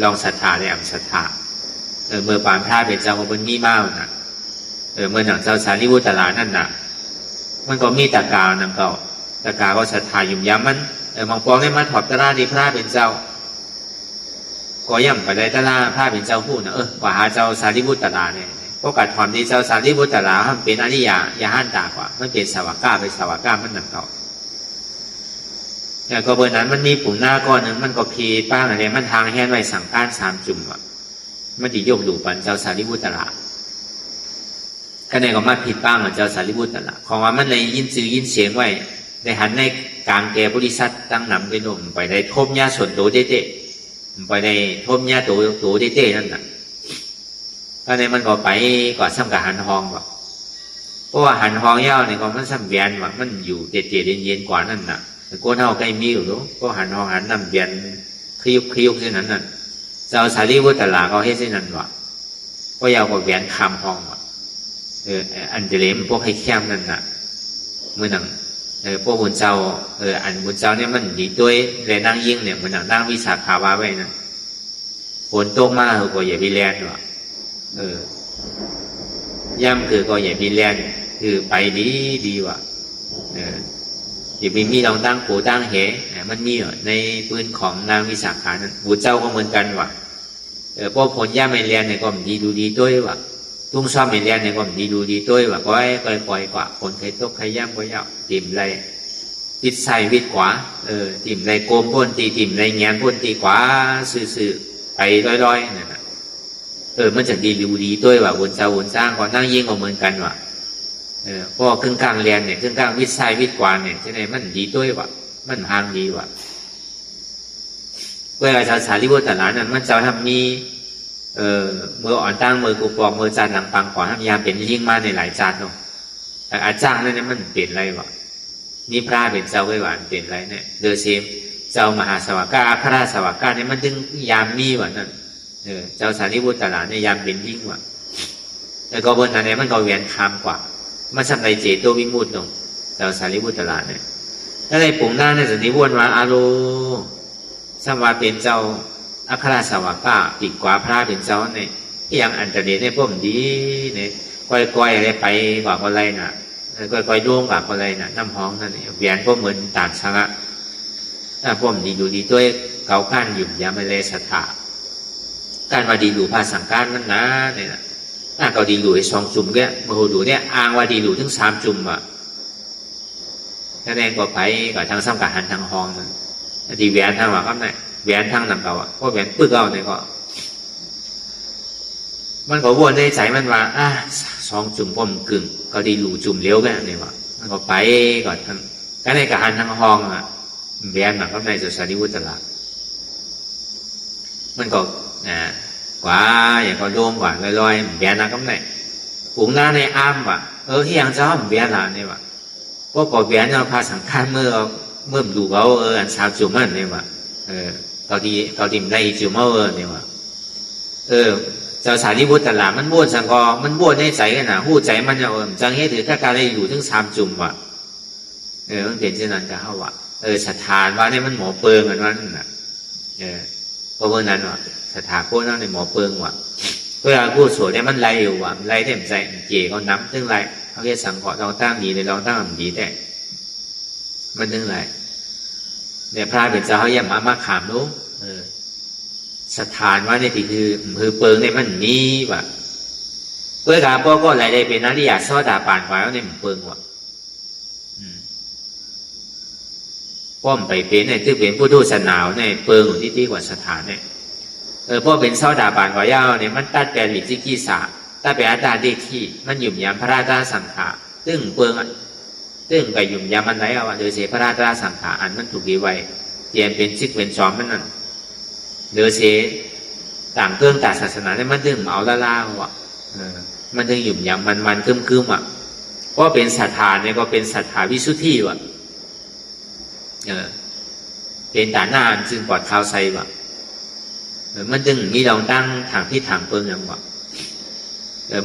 ลองศรัทธาได้อ่ำศรัทธาเมื่อปานพระเป็นเจ้ามันมีมากนะเมื่อหนังเจ้าสารีบุตรลานั่นน่ะมันก็มีตะกานั่นก็ตะกาก็ศรัทธายุ่มย้ำมันมองปองได้มาถอดตะลาดีพระเป็นเจ้าก็ย่ำไปได้ตะลาพระเป็นเจ้าพูดนะว่าหาเจ้าสารีบุตรลาเนี่ยเพราะกัดถอนที่เจ้าสารีบุตรลามันเป็นอริยะยาหันตากว่ามันเป็นสวากาไปสวากามันนั่นก็แต่ก็เบอร์นั้นมันมีปุ่มหน้าก้อนหนึ่งมันก็พีป้างอะไรมันทางแห้งไว้สั่งการ3 จุ่มว่ะมันจะยกดูปันเจ้าสารีบุตรลาก็ในก็มาผิดป้างของเจ้าสารีบุตรลาของว่ามันเลยยินจือยินเสียงไว้ในหันในกลางแก่บริษัทตั้งนำไปลงไปได้ทบยาส่วนโตเต้ไปได้ทบยาโตเต้นั่นน่ะก็ในมันก็ไปก่อนซ้ำกับหันห้องว่ะเพราะว่าหันห้องยาวเนี่ยก็มันซ้ำเวียนว่ะมันอยู่เย็นเย็นกว่านั่นน่ะแต่ก้นเท่าใกล้มีอยู่รู้ก็หันห้องหันน้ำเวียนคลิวเช่นนั้นน่ะเจ้าสารีบุตรลาเขาให้เช่นนั้นว่ะก็ยาวกว่าเวียนคำห้องว่ะอันเดเลมพวกให้แคมนั่นน่ะเมื่อนั่งพวกบุญเจ้าอันบุญเจ้าเนี่ยมันดีด้วยเลยนั่งยิ่งเนี่ยมันนั่งวิสาขาวาไว้นะฝนตกมาก็อย่าไปแลนว่ะย่ำคือก็อย่าไปแลนคือไปดีว่ะอย่าไปมีเราตั้งปูตั้งเหมันมีในปืนของนางวิสาขานั้นบุญเจ้าก็เหมือนกันว่ะพวกผลย่ำไม่แลนเนี่ยก็ดีดูดีด้วยว่ะตุ้งซ้อมไม่แลนเนี่ยก็ดีดูดีด้วยว่ะก็ให้ปล่อยกว่าผลใครตกใครย่ำก็ยาวติ่มไรวิดใส่วิดขวาติ่มไรโกมพ่นตีติ่มไรแงนพ่นตีขวาซื่อไปลอยๆนั่นน่ะมันจะดีดูดีด้วยว่ะบนเจ้าบนสร้างก็นั่งยิ่งก็เหมือนกันว่ะพอครึ่งกลางเรียนเนี่ยครึ่งกลางวิดใส่วิดขวาเนี่ยใช่ไหมมันดีด้วยว่ะมันห่างดีว่ะเวลาชาวสารีบุตรหลานนั้นมันจะทำมีมืออ่อนตั้งมือกูปองมือจานหลังปังขวาทำยามเป็นยิ่งมาในหลายจานเนาะแต่อาจารย์นั่นเนี่ยมันเปลี่ยนอะไรวะนี่พระเป็นเจ้าไว้หวานเปลี่ยนอะไรเนี่ยเดอเซมเจ้ามหาสวากาพระราชสวากาเนี่ยมันถึงยามมีวะนั่นเจ้าสารีบุตรหลานเนี่ยยามเป็นยิ่งวะแล้วก็บนนั้นเนี่ยมันก็เวียนคำกว่ามันสำไรเจโตวิมุตต์เนาะเจ้าสารีบุตรหลานเนี่ยแล้วในปุ่งหน้าเนี่ยสันนิวนว่าอาโลสมวาเป็นเจ้าอัครสวากาปีกว่าพระเป็นเจ้าเนี่ยอย่างอันตรเดชเนี่ยพวกมันดีเนี่ยก้อยอะไรไปกว่าอะไรน่ะก้อยดวงกว่าอะไรน่ะน้ำห้องนั่นเนี่ยเวียนพวกเหมือนต่างชาติพวกมันดีดูดีด้วยเกาก้านหยุ่มยาไม่เลสถาการว่าดีดูภาสังการนั่นนะเนี่ยก็ดีดูไอ้2 จุ่มเนี่ยมาดูเนี่ยอ้างว่าดีดูถึง3 จุ่มอ่ะนั่นเองก็ไปกับทางซ้ำกับหันทางห้องนั่นดีเวียนทางว่าก็เนี่ยเวียนทางนำเก่าอ่ะเพราะเวียนปึ๊กเอาเนี่ยก็มันก็วนในใจมันว่า2 จุ่มพ่อมกึ่งก็ดีหลู่จุ่มเลี้ยวกันเนี่ยว่ามันก็ไปก่อนทางก็ในกับหันทางห้องอ่ะเวียนแบบก็ในเจ้าสารีบุตรละมันก็กว่าอย่างก็โด่งกว่าลอยๆเวียนนะก็ไหนปุ่งหน้าในอ้ามว่ะที่ยังเจ้าเวียนละเนี่ยว่ะพวกก็เวียนเราพาสังขารเมื่อดูเขาอัน3 จุ่มมันเนี่ยว่ะตอนที่ได้จุ่มเนี่ยว่ะเจ้าสารีบุตรละมันบ้วนสังกอมันบ้วนในใจกันนะหู้ใจมันจะจังเหตุถือถ้าการได้อยู่ถึง3 จุ่มว่ะ มันเป็นเช่นนั้นก็เขาว่าสถานว่าเนี่ยมันหมอเปิงกันว่านั่นน่ะเพราะว่านั้นว่าสถานพวกนั้นในหมอเปิงว่าเวลาพูดสวดเนี่ยมันไล่อยู่ว่าไล่เต็มใจเกี่ยก็น้ำตึ้งไรเขาเรียกสังขารเราตั้งดีเลยเราตั้งดีแต่มันตึ้งไรเนี่ยพระเป็นเจ้าเขาแยกมาขามรู้สถานว่าเนี่ยที่คือเปิงเนี่ยมันมีว่าเพื่อการพ่อก็อะไรได้เป็นนักที่อยากซ้อตาป่านไว้แล้วเนี่ยมันเปิงว่ะป้อมไปเป็นเนี่ยที่เป็นผู้ทูตสนาวเนี่ยเปิงอยู่ที่กว่าสถานเนี่ยเพราะเป็นซ้อตาป่านไว้ยาวเนี่ยมันตัดแปลนหรือที่กีสาถ้าเป็นอาจารย์ได้ที่มันหยุ่มยำพระราชสังขารตึ้งเปิงอ่ะตึ้งไปหยุ่มยำมันไหนเอาโดยเสียพระราชสังขารอันมันถูกดีไว้เตรียมเป็นซิกเป็นซ้อมมันนั่นโดยเสียต่างเครื่องต่างศาสนาเนี่ยมันตึ้งเอาล่าว่ะมันถึงหยุ่มยำมันคืมอ่ะเพราะเป็นศรัทธาเนี่ยก็เป็นศรัทธาวิสุทธิว่ะเป็นด่านหน้าจึงปลอดข่าวไซว่ะมันจึงมีเราตั้งทางที่ทางเปิงอย่างว่ะ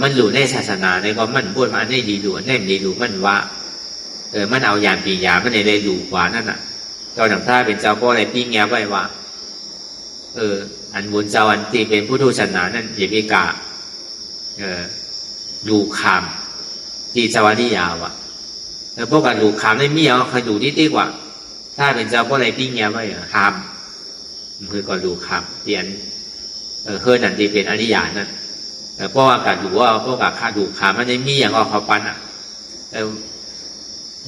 มันหลู่ในศาสนาเนี่ยก็มันพูดมาในดีหลู่ในดีหลู่มันว่ามันเอายานปียามันในได้หลู่กว่านั่นน่ะเจ้าหนังท่าเป็นเจ้าก็อะไรปิ้งแง่ไว้ว่าอันบุญเจ้าอันที่เป็นผู้ทูตศาสนานั่นเยบิกาดูคามที่เจ้าวันิยาวอ่ะแล้วพวกกันดูคามได้มีเอาใครดูดีกว่าถ้าเป็นเจ้าก็อะไรปิ้งแง่ไว้คามคือก่อนดูคามเปลี่ยนเคยนั่นที่เป็นอนิยานั่นเพราะว่าการดูว่าพวกกับข้าดูคามมันได้มีอย่างเอาเขาปันอ่ะ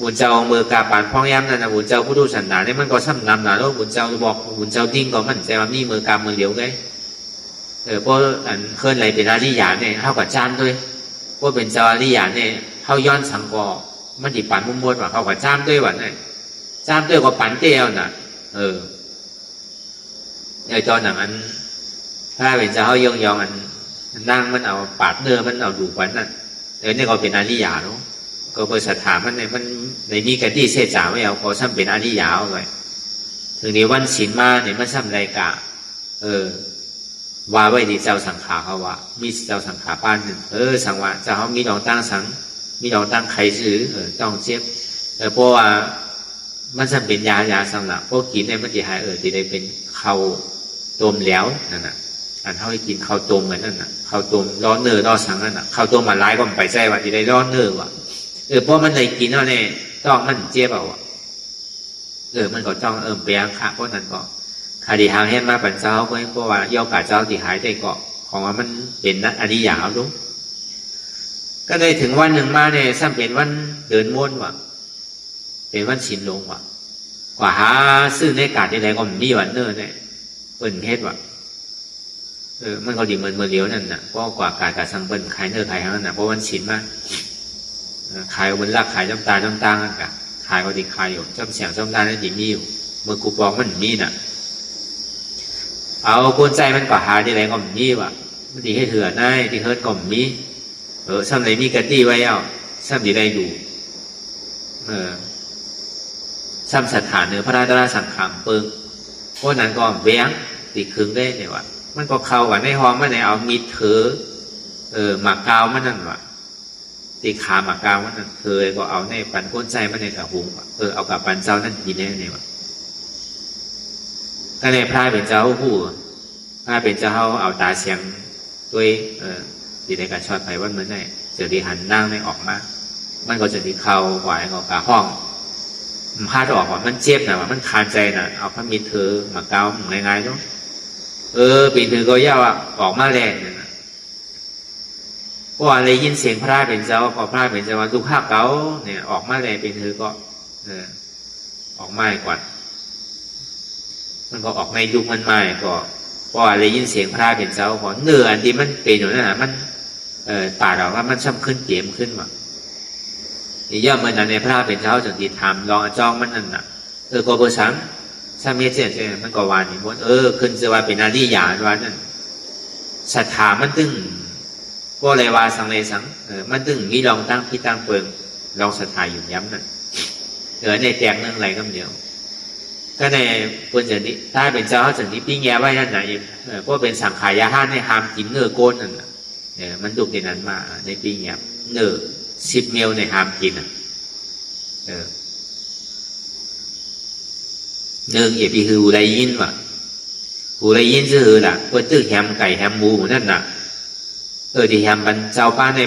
บุญเจ้าเมือกาปานพ้องย้ำนั่นนะบุญเจ้าผู้ทูตศาสนาเนี่ยมันก็ซ้ำนำหนาแล้วบุญเจ้าบอกบุญเจ้าดิ้งก็มันใจว่ามีเมือกาเมือเดียวไงเพราะอันเคลื่อนไหลเป็นอริยาเนี่ยเท่ากับจ้ามด้วยเพราะเป็นเจ้าอริยาเนี่ยเข้าย้อนสังกอมันติปันมุ่งมดว่าเขากับจ้ามด้วยวันเนี่ยจ้ามด้วยก็ปันเตี้ยวน่ะไอ้ตอนหนังอันถ้าเป็นเจ้าเขายองอันนั่งมันเอาปาดเนื้อมันเอาดูขวัญนั่นเนี่ยก็เป็นอริยาเนาะก็เพื่อสถานมันเนี่ยมันในนี้กันที่เสียจ่าไม่เอาพอซ้ำเป็นอริยาเลยถึงในวันศีลมาเนี่ยมันซ้ำไรกะว่าไว้ดีเจ้าสังขาเขาว่ามีเจ้าสังขาป้านหนึ่งสังว่าเจ้าเขามีดองตั้งสังมีดองตั้งใครซื้อต้องเจ็บเพราะว่ามันซ้ำเป็นยาสำหรับพวกกินเนี่ยมันจะหายที่ได้เป็นข้าวต้มแล้วนั่นน่ะอันเท่าที่กินข้าวต้มเหมือนนั่นน่ะข้าวต้มร้อนเนื้อร้อนสังนั่นน่ะข้าวต้มมาไล่ก็มันไปใจว่าที่ได้ร้อนเนื้อว่ะเพราะมันได้กินแล้วเนี่ยต้องมันเจ็บเอาอ่ะมันก็จ้องเปียงค่ะเพราะนั้นก็คดีหางเห็นมาปัญเจ้าเพราะว่าย่อกาเจ้าที่หายใจเกาะของมันเป็นนักอริยารู้ก็ได้ถึงวันหนึ่งมาเนี่ยซ้ำเป็นวันเดินม้วนว่ะเป็นวันชินลงว่ะกว่าหาซื้อในกาดที่ไหนก็มีวันเนอร์เนี่ยเปิ่นเฮ็ดว่ะมันก็ดีเหมือนเลี้ยวนั่นน่ะเพราะกว่ากาดสังเปิ่นขายเนื้อขายนั่นน่ะเพราะวันชินมาขายบนลักขายจำตานั่นกะขายก็ดีขายอยู่จำเสียงจำตานั่นดีมีอยู่เมื่อกูบอกมันมีน่ะเอาคนใจมันกว่าหาที่ไหนก็มีว่ะมันดีให้เถื่อนได้ที่เฮิร์ตก็มีซ้ำไหนมีกะตี้ไว้เอาซ้ำดีได้ดูซ้ำสถานเนื้อพระราชสังขารเปิงเพราะนั้นก็แหวงติดคึงได้เนี่ยว่ะมันก็เข้าว่าในห้องมันไหนเอามีดเถอหมากกาวมันนั่นว่ะตีขาหมากกาวมันเคยก็เอาในปันก้นใจมันในกระหุงเอากับปันเจ้านั่นกินแน่เนี่ยวะก็ในพระเป็นเจ้าผู้พระเป็นเจ้าเอาตาเสียงด้วยดีในการชดไปว่าเหมือนไงเจอดีหันนั่งในออกมามันก็จะดีเข้าหวายก็กระห้องมันพาดออกว่ามันเจ็บนะว่ามันคานใจนะเอาพระมีเธอหมากกาวง่ายๆเนาะปีเธอก็ย่าว่าออกมาแรงเนี่ยเพราะว่าเลยยินเสียงพระเป็นเจ้าพอพระเป็นเจ้าว่าทุกภาพเก่าเนี่ยออกมาเลยเป็นเธอก็ออกมาก่อนมันก็ออกในยุคมันใหม่ก็เพราะว่าเลยยินเสียงพระเป็นเจ้าพอเนื้ออันที่มันเป็นอยู่นั่นน่ะมันป่าเราว่ามันซ้ำขึ้นเกี่ยมขึ้นว่ะนี่ย่อมมันในพระเป็นเจ้าจนที่ทำลองจ้องมันนั่นน่ะก็เบอร์สังถ้าเมียเสียใจมันก็วานนี่มดขึ้นจะว่าเป็นอริยาวันนั้นศรัทธามันตึงก็เลยว่าสังเลยสังมันตึงมีลองตั้งพี่ตั้งเปิงลองศรัทธาอยู่ย้ำนั่นในแจกเรื่องอะไรก็เดียวก็ในคนเจนี้ถ้าเป็นเจ้าเจนี้ปิ้งแย่ไว้นั่นไหนก็เป็นสังขายาห้าในหามกินเนื้อโกนนั่นมันดุในนั้นมาในปิ้งแย่เนื้อ10 เมลในหามกิน หนึ่งอย่าไปหูได้ยินว่ะหูได้ยินคือล่ะเพื่อตื้อแฮมไก่แฮมหมูนั่นน่ะที่แฮมมันเจ้าป้าใน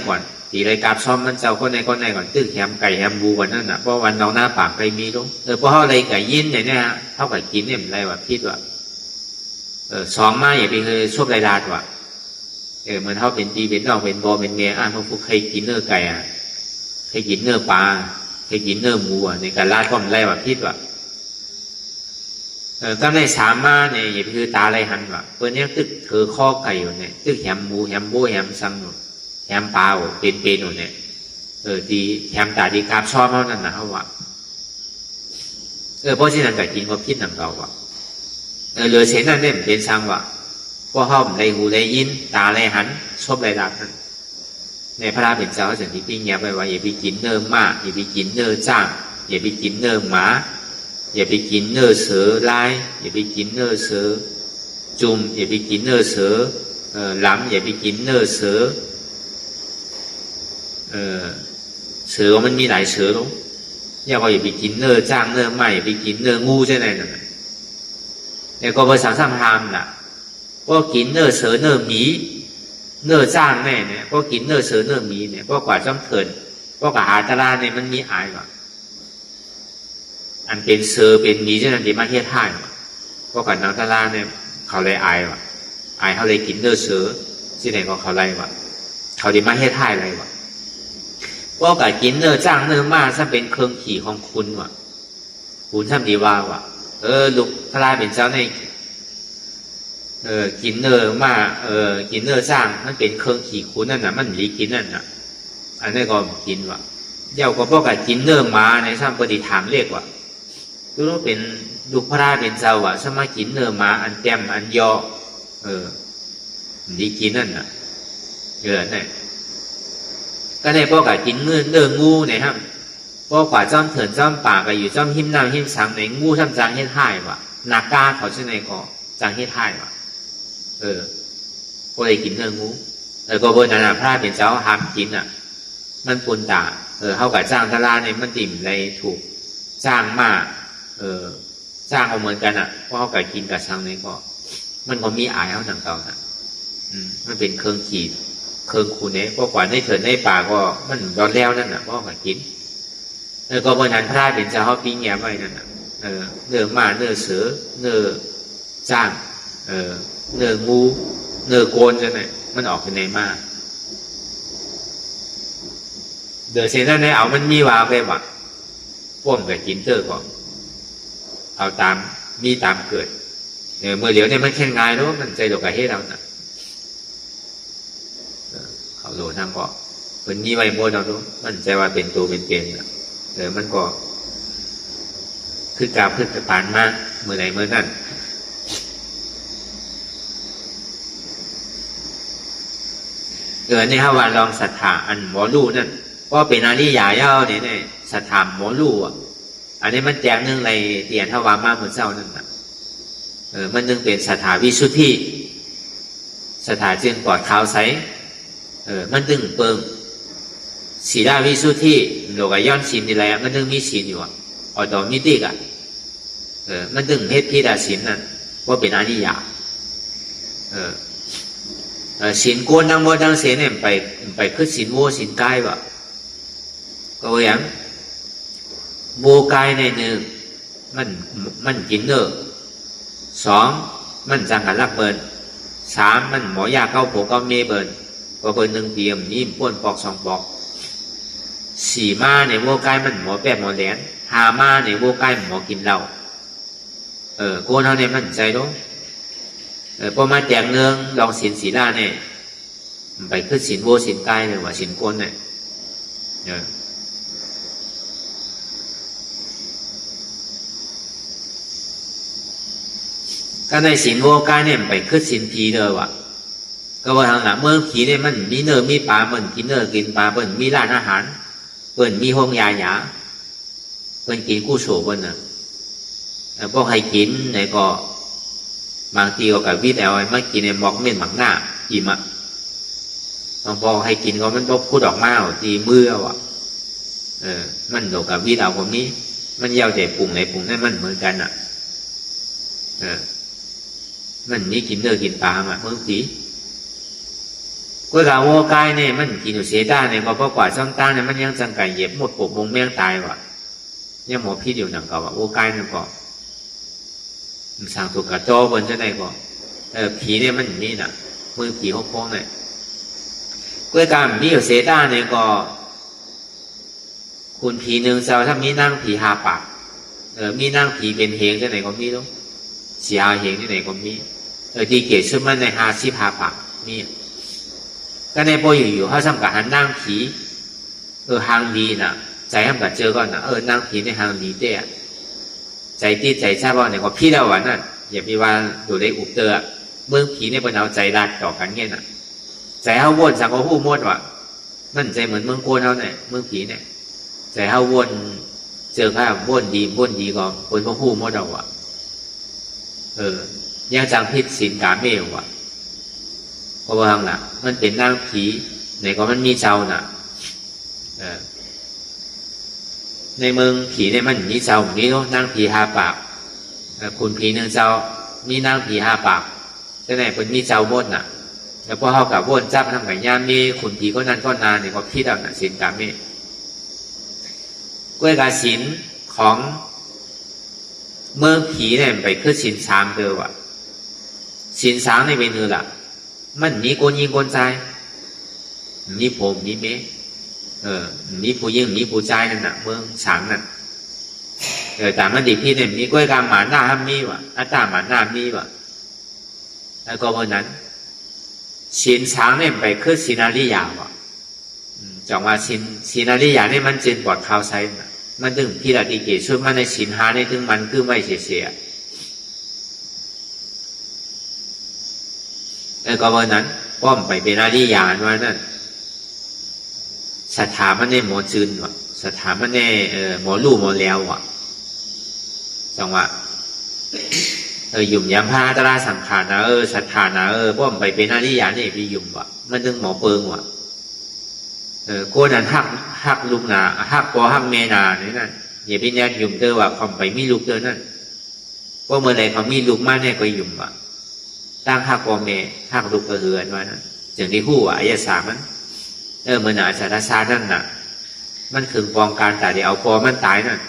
ก่อนที่รายการซ้อมมันเจ้าคนในก่อนตื้อแฮมไก่แฮมหมูวันนั้นน่ะเพราะวันน้องหน้าปากไปมีตรงเพราะเขาอะไรไก่ยินเนี่ยเท่ากับกินเนี่ยมันอะไรวะพิษว่ะสองมาอย่าไปเคยชอบไรลาดว่ะเหมือนเขาเป็นตีเป็นน้องเป็นบอเป็นเมียพวกใครกินเนื้อไก่ใครกินเนื้อปลาใครกินเนื้อหมูในการลาดก็มันไรว่ะพิษว่ะก็ในสามมาเนี่ยอย่าไปคือตาไรหันว่ะเพื่อนเนี้ยตึกเธอข้อไก่อยู่เนี่ยตึกแฮมหมูแฮมโบแฮมซังแฮมปลาเป็นอยู่เนี่ยดีแฮมตาดีกราบชอบเท่านั้นนะเขาว่ะเพราะฉะนั้นไก่กินก็พิษหนังเราว่ะเหลือเช่นนั้นเนี่ยเป็นซังว่ะเพราะเขาในหูในยินตาไรหันชอบไรดับนั่นในพระราเป็นเจ้าสันติปิ้งแย่ไปว่าอย่าไปกินเนื้อมากอย่าไปกินเนื้อจ้างอย่าไปกินเนื้อหมาอย่าไปกินเนื้อเสือลายอย่าไปกินเนื้อเสือจุ่มอย่าไปกินเนื้อเสือหล้ำอย่าไปกินเนื้อเสือเสือมันมีหลายเสือลูกอย่าไปกินเนื้อจ้างเนื้อไม้อย่าไปกินเนื้องูใช่ไหมนั่นเนี่ยก็ภาษาสัมภารน่ะก็กินเนื้อเสือเนื้อหมีเนื้อจ้างแน่เนี่ยก็กินเนื้อเสือเนื้อหมีเนี่ยก็กว่าจ้ำเถินก็กว่าอาตราเนี่ยมันมีอายว่ะอันเป็นเสือเป็นหมีฉะนั้นที่มาเฮ็ดท่ายก็กว่านักตลาเนี่ยเขาเลยอายว่ะอายเขาเลยกินเนื้อเสือที่ไหนก็เขาไล่ว่ะเขาที่มาเฮ็ดท่ายอะไรว่ะก็กว่ากินเนื้อจ้างเนื้อมาซะเป็นเครื่องขี่ของคุณว่ะคุณทำดีว่าว่ะลูกทลายเป็นเจ้าในกินเนื้อมากินเนื้อจ้างมันเป็นเครื่องขี่คุณนั่นน่ะมันหลีกินนั่นน่ะอันนี้ก็กินว่ะเดี๋ยวก็พวกกับกินเนื้อมาในซ้ำปฏิถามเรียกว่ะรู้เป็นลูกพระราเป็นเจ้าว่ะสมากินเนื้อมาอันแต้มอันยอหลีกินนั่นน่ะเนี่ยก็ได้พวกกับกินเนื้องูเนี่ยครับพวกกว่าจ้อมเถินจ้อมป่าก็อยู่จ้อมหิมน้ำหิมสังในงูทำจางเฮ็ดท่ายว่ะนากาเขาชื่อในก็จางเฮ็ดท่ายว่ะก็ได้กินเนื้องูก็เบอร์นานาพระเป็นเจ้าห้ามกินอ่ะมันปุนตาเขากับจ้างทลาเนี่ยมันติ่มในถูกจ้างมากจ้างเอาเหมือนกันอ่ะเพราะเขากับกินกับช่างนี้ก็มันก็มีอายเขาต่างๆนะมันเป็นเครื่องขีดเครื่องคูเนะเพราะกว่าในเถิดในป่าก็มันร้อนแล้วนั่นน่ะเพราะกับกินก็เมื่อนั้นพระเป็นเจ้าเขาปิ้งแย้มไว้นั่นน่ะเนื้อมาเนื้อเสือเนื้อจ้างเนื้องูเนื้อโกนจะไหนมันออกเป็นในมากเดี๋ยวเช่นนั้นในเอามันมีวาไปว่ะพวกกับกินเตอร์ก่อนเอาตามมีตามเกิดเมื่อเดี๋ยวเนี่ยมันแค่ง่ายแล้วมันใจดอกกระเฮ็ดเราน่ะเขาโหลทางก็มันมีไว้โมดเราดูมันใจว่าเป็นตัวเป็นน่ะมันก็คือกาพืชปานมากเมื่อไหร่เมื่อนั้นนี่ฮะว่าลองศรัทธาอันหมอลู่นั่นก็เป็นอริยาเย้าเนี่ยศรัทธาหมอลู่อ่ะอันนี้มันแจกนึงในเตียนทวามากเหมือนเจ้านั่นน่ะมันนึงเป็นศรัทธาวิสุทธิศรัทธาจึงปลอดขาวใสมันดึงเปิงศีลวิสุทธิโลกย้อนศีลอะไรมันดึงมีศีลอยู่อ่ะอดอมิติกอ่ะมันดึงเพศพิดาศีลนั่นว่าเป็นอริยาศีลโกนดังโมดังเสเนี่ยไปคือศีลโวศีลกายว่ะก็อย่างโวกายในหนึ่งมันกินเนอสองมันจังหันลักเบินสามมันหมอยาเข้าโผเก้าเมเบินก็เบินหนึ่งเดียมนี่ป้วนปอกสองปอกสี่มาในโวกายมันหมอแปบหมอแหลนห้ามาในโวกายหมอกินเหล้าโกนเท่านี้มันใจด้วยพอมาแจกเนืองลองศีลศีลาเนี่ยไปขึ้นศีลโวศีลกายเลยว่าศีลโกนเนี่ยก็ในศีลโวกายเนี่ยไปขึ้นศีลผีเลยว่ะก็ว่าทางหลังเมื่อผีเนี่ยมันมีเนื้อมีปลาเปิ่นกินเนื้อกินปลาเปิ่นมีร้านอาหารเปิ่นมีห้องยาหยาเปิ่นกินกู้โฉเปิ่นนะพวกให้กินไหนก็บางทีก็กับวิทย์เอาไว้มากินในหมอกเม่นหมักหน้าอิ่มอ่ะบางพอให้กินก็มันพูดออกมาตีมือว่ะมันโดกับวิทย์เอาคนนี้มันเย้าแต่ปรุงไหนปรุงนั่นมันเหมือนกันอ่ะ มันมีกินเนื้อกินปลามาเมืองผีcái gà vô cai này mình chỉ được xế ta này mà có quả trong ta này mìnhยังจังไก่เหยียบหมดปุบวงแมงตายว่ะยังหมอพี่เดียวหนังเก่าว่าโอ้ใกล้นั่นก็สั่งถูกกระโจบนเช่นไรก็ผีเนี่ยมันนี่น่ะมือผีหกโค้งเนี่ยกล้วยกามมีอยู่เสต้าเนี่ยก็คุณผีหนึ่งเจ้าถ้ามีนั่งผีหาปากมีนั่งผีเป็นเหงที่ไหนก็มีลูกเสียเหงที่ไหนก็มีที่เกี่ยวชื่อมันในหาชีพหาปากมีก็ในพออยู่เขาทำกับหันนั่งผีหางดีน่ะใจทำกับเจอก่อนน่ะนั่งผีในหางดีเต้ใจตีใจชาบ่เนี่ยก็พี่เราวันน่ะอย่าไปว่าอยู่ในอุบเตอเมืองผีในบนเอาใจรักต่อกันเงี้ยน่ะใจเขาวนสังก็หู้มดว่ะมันใจเหมือนเมืองโกนเขาเนี่ยเมืองผีเนี่ยใจเขาวนเจอข้าวนดีก็คนพวกหู้มดเอาว่ะยังจังพิษสินกาเมวว่ะเพราะว่าหลังมันเป็นนางผีไหนก็มันมีเจ้าน่ะในเมืองผีเนี่ยมันมีเจ้าอย่างนี้เนาะนางผีหาปากคุณผีหนึ่งเจ้ามีนางผีหาปากใช่ไหมเป็นมีเจ้าหมดน่ะแล้วพอเขากับวนจับทำไก่ย่ามมีคุณผีก็นั่นก็นานเนี่ยก็พี่ดำน่ะสินกาเมกล้วยกาสินของเมืองผีเนี่ยไปคือสินช้างเดียวอ่ะสินช้างในเป็นเนื้อละมันมีคนยิงคนใจมีผมมีเมมีผู้ยิงมีผู้ใจนั่นน่ะเมืองช้างนั่นแต่มันดีพี่เนี่ยมีกล้วยกามหมาหน้าห้ามมีว่ะอัตตาหมาหน้ามีว่ะแล้วก็วันนั้นสินช้างเนี่ยไปคือสินาริยาว่ะจังว่าสินาริยาเนี่ยมันจึงปลอดข่าวไซน์มันถึงพี่ละดีเกศช่วยมาในสินหาในถึงมันคือไม่เสียก็วันนั้นป้อมไปเป็นอาริยานว่านั่นสถามันในหมอจืนว่ะสถามันในหมอลู่หมอแล้วว่ะจังว่ายุ่มยามพาตราสังขารนะสถานะป้อมไปเป็นอาริยานเนี่ยพี่ยุ่มว่ะมันถึงหมอเปิงว่ะโกนั้นหักลูกนาหักปอหักเมนาเนี่ยนั่นอย่าพี่แนทยุ่มเตอว่าเขาไปมีลูกเตอนั่นว่าเมื่อไรเขามีลูกมาเนี่ยก็ยุ่มว่ะตั้งหักปอเมหักลูกกระเหือนว่านั่นอย่างที่หู้อายสามันเมื่อหนาชาติชานั่นน่ะมันคือปองการแต่เดี๋ยวเอาปอมันตายนั่น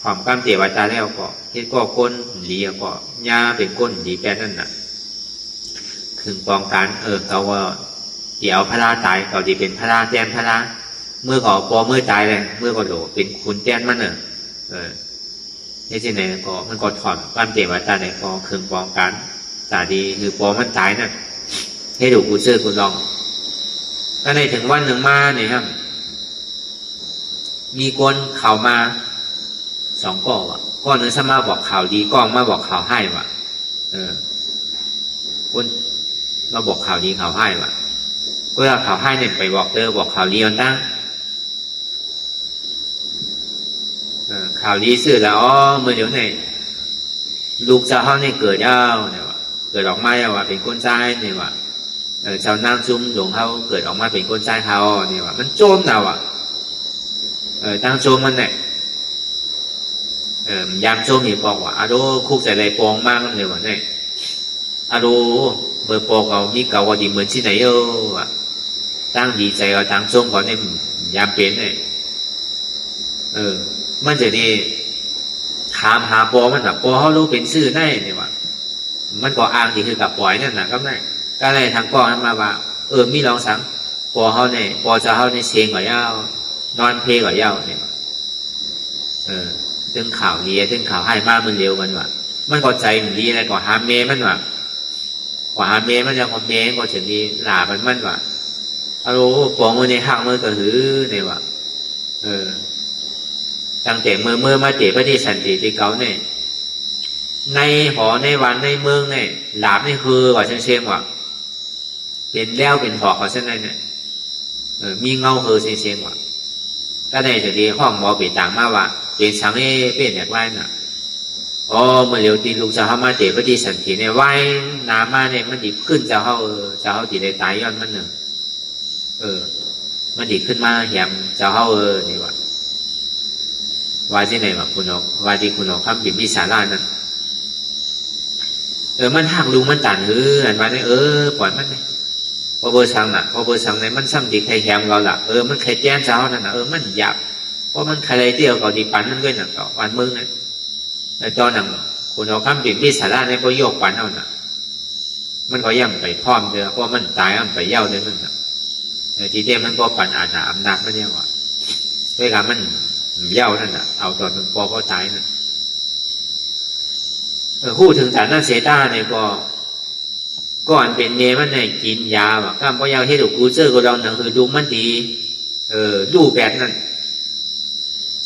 ความกล้ามเตี๋ยวตาแล้วก็เฮ็ดก็ก้นดีก็ยาเป็นก้นดีแปดนั่นน่ะคือปองการเขาว่าเดี๋ยวพระราตายเขาดีเป็นพระราแต้นพระราเมื่อก่อปอเมื่อตายเลยเมื่อก่อโดเป็นคุณแต้นมันนี่ที่ไหนก็มันก็ถอนกล้ามเตี๋ยวตาไหนก็คือปองการตาดีคือปอมันตายนั่นให้ดูกูเชื่อกูลองก็ในถึงวันหนึ่งมาเนี่ยครับมีคนข่าวมาสองก้อนว่ะก้อนหนึ่งสมาบอกข่าวดีก้อนมาบอกข่าวให้ว่ะคนมาบอกข่าวดีข่าวให้ว่ะก็เอาข่าวให้เนี่ยไปบอกบอกข่าวดีมันตั้งข่าวดีสื่อแล้วเมื่อเดี๋ยวเนี่ยลูกเจ้าเขาเนี่ยเกิดเย้าเนี่ยว่ะเกิดออกมาว่าเป็นคนใจเนี่ยว่ะชาวนางจุ้มหลวงเขาเกิดออกมาเป็นคนใจเขาเนี่ยว่ะมันโจมเราอ่ะตั้งโจมมันเนี่ยยามโจมนี่บอกว่าอาโดคุกใส่ไรปองมากเลยว่ะเนี่ยอาโดเบอร์ปองเขามีเก่าว่าดีเหมือนที่ไหนอ่ะตั้งดีใจเอาตั้งโจมก่อนเนี่ยยามเป็นเนี่ยมันจะนี่ถามหาปอมันแบบปอเขารู้เป็นชื่อได้เนี่ยว่ะมันก็อ้างที่คือกับปล่อยนั่นนะก็ได้ก็เลยทางก้อนมาว่ามีลองสังปอเขาเนี่ยปอจะเขาในเสียงกว่ายาวนอนเพลกว่ายาวเนี่ยถึงข่าวดีถึงข่าวให้มากมันเร็วมันว่ะมันก็ใจมันดีอะไรก็หาเมมันว่ะกว่าหาเมมันจะความเมก็ถึงดีหลามันว่ะอารู้ปองมือในหักมือก็หือเนี่ยว่ะตั้งแต่เมื่อมาเตะพระที่สันติที่เขาเนี่ยในหอในวันในเมืองเนี่ยหลาบนี่คือว่าเชียงว่ะเป็นแล้วเป็นหอกเขาเช่นนั้นเนี่ยมีเงาคือเชียงว่ะก็ในจะดีห้องหมอปิดต่างมาว่าเป็นสังเอเป็นอย่างไรน่ะเมื่อเร็วตีลูกจะเข้ามาเตะพระที่สันติเนี่ยไหวน้ำมาเนี่ยมันดีขึ้นจะเข้าตีได้ตายย้อนมันหนึ่งมันดีขึ้นมาแหมจะเข้านี่ว่ะว่าที่ไหนวะคุณนกว่าที่คุณนกครับบินพิสารานั่น มันหักลุงมันตันอันว่าเนี่ยปล่อยมันไปพอเบอร์สังน่ะพอเบอร์สังเนี่ยมันซ้ำดีใครแหมเราล่ะมันใครแจ้งเจ้านั่นน่ะมันหยาบเพราะมันใครไรเดียวก็ดีปันมันก็หนักต่อปันมึงเนี่ยไอ้ตอนนั้นคุณเอาคำปิ่มพี่สาระในพอโยกปันเอาน่ะมันก็ย่ำไปพร้อมเด้อเพราะมันตายมันไปเย้าเลยมันน่ะทีเดียวมันก็ปันอาณาอำนาจไม่ได้ว่าเวลามันเย้านั่นน่ะเอาตอนมันพอตายนั่นพูดถึงฐานะเสต้าเนี่ยก็อันเป็นเมมันเนี่ยกินยาว่ะข้ามพอยาเฮ็ดดูกูเจอก็ลองหนังดูมันดีดูแบบนั้น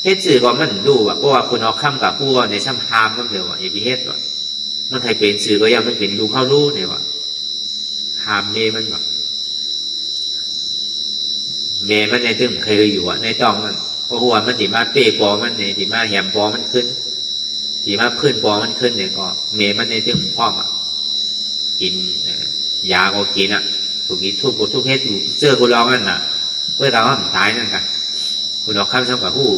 เฮ็ดสื่อก็มันดูว่ะเพราะว่าคนเอาข้ามกับผู้ในช่ำหามนั่นเดียวว่ะอย่าไปเฮ็ดว่ะมันใครเป็นสื่อก็ยังมันเป็นดูเข้ารู้เนี่ยว่ะหามเมมันว่ะเมมันในตึ้งเคยอยู่อ่ะในต้องมันเพราะว่ามันติมาเป้ปอมันเนี่ยติมาแหมปอมันขึ้นติมาพื้นปอมันขึ้นเนี่ยก็เมมันในตึ้งพ่อมอ่ะกินยาก็กินอ่ะถูกกินทุกเฮ็ดอยู่เจอกูลองนั่นน่ะเพื่อเราว่ามันตายนั่นกันคุณเอาข้ามช่องกับผู้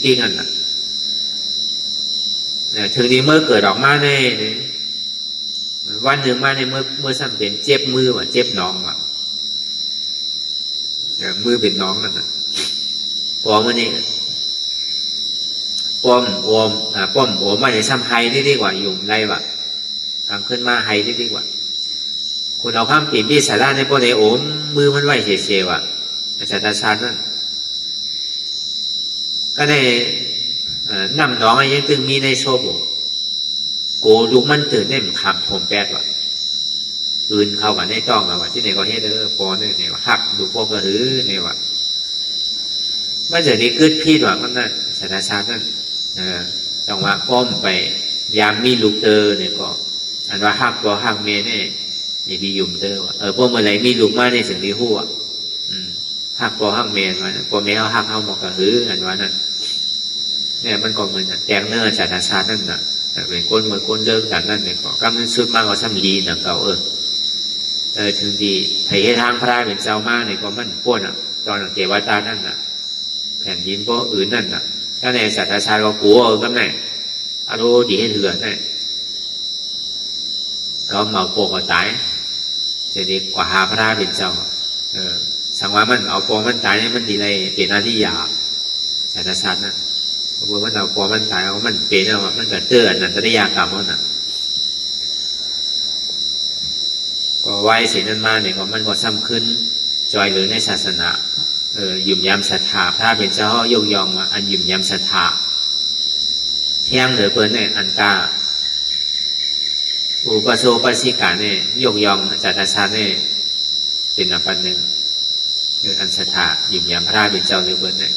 ที่นั่นน่ะถึงนี้เมื่อเกิดออกมาในวันหนึ่งมาในเมื่อซ้ำเป็นเจ็บมือว่ะเจ็บน้องว่ะมือเป็นน้องนั่นน่ะปอมันนี่ป้อมโอมมาในซ้ำไฮที่ดีกว่ายุ่งไรว่ะทางขึ้นมาไฮที่ดีกว่าคุณเอาข้ามปีนพี่สาระในพวกในโอมมือมันไหวเฉยๆว่ะอาจารย์ชาญนั่นก็ได้นำน้องไอ้ยังตึงมีในโชว์บอกโกลูกมันตื่นได้ขำผมแปดว่ะอื่นเข้ากับในต้องว่ะที่ไหนก็เฮ็ดพอเนี่ยว่าหักดูพวกกระหือเนี่ยว่ะเมื่อเจอนี้กึดพี่หวังมันนั่นอาจารย์ชาญนั่นจังหวะป้อมไปยามมีลูกเตอเนี่ยก็อันว่าหักก็หักเมย์เนี่ยอย่าดียุ่มเตอว่ะพวกเมื่อไรมีลูกมาในสิ่งที่หัวหักก็หักเมย์มาพอเมย์เขาหักเขาหมอกกระหืออันว่านั่นเนี่ยมันก็เหมือนแจงเนื้อจากอาชานั่นน่ะเป็นก้นเหมือนก้นเลิกจากนั่นเนี่ยก็กำลังสุดมากกว่าซ้ำลีน่ะเก่าถึงดีไผ่ทางพระเป็นเจ้ามากเนี่ยก็มันป้วนอ่ะตอนเทวตานั่นน่ะแผ่นดินเพราะอื่นนั่นน่ะถ้าในสัตว์อาชาก็กลัวก็ไหนอารมณ์ดีให้เถื่อนเนี่ยก็เมาโปก็ตายจะดีกว่าหาพระเป็นเจ้าสังว่ามันเอาโปมันตายเนี่ยมันดีเลยเป็นหน้าที่ยาสัตว์อาชานั่นเพราะว่ามันเอาพอมันตายเอามันเป็นแล้วมันก็เตือนนันตริยากรรมมันน่ะก็ไว้เสียนั่นมาเนี่ยก็มันก็ซ้ำขึ้นจอยหรือในศาสนายุ่มยำศรัทธาพระเป็นเจ้ายกยองมาอันยุ่มยำศรัทธาเที่ยงเหลือเปินเนี่ยอันตาอุปโสปัสสิกาเนี่ยยกยองจัตตาชาเนี่ยเป็นอันปันหนึ่งอันศรัทธายุ่มยำพระเป็นเจ้าเหลือเปินเนี่ย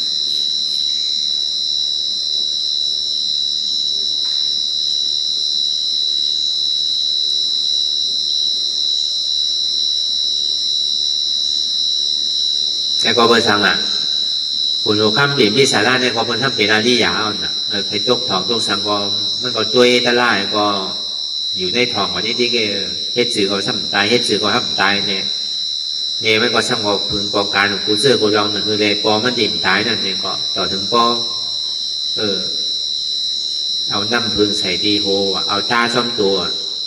แต่ก็เบอร์สังอ่ะคุณโอคัมเปลี่ยนพิสาระเนี่ยก็เป็นทั้งเป็นอาลียาอ่ะใครตกทองตกสังก็มันก็ตัวตะล่าก็อยู่ในทองกว่านี้ที่แกเฮ็ดสื่อก็ทำตายเฮ็ดสื่อก็ทำตายเนี่ยมันก็ช่างก็พึงกองการของกูเจอกูลองหนึ่งคือเลยปอมันดิ่มตายนั่นเนี่ยก็ต่อถึงปอเอาน้ำพึงใส่ดีโฮเอาตาซ่อมตัว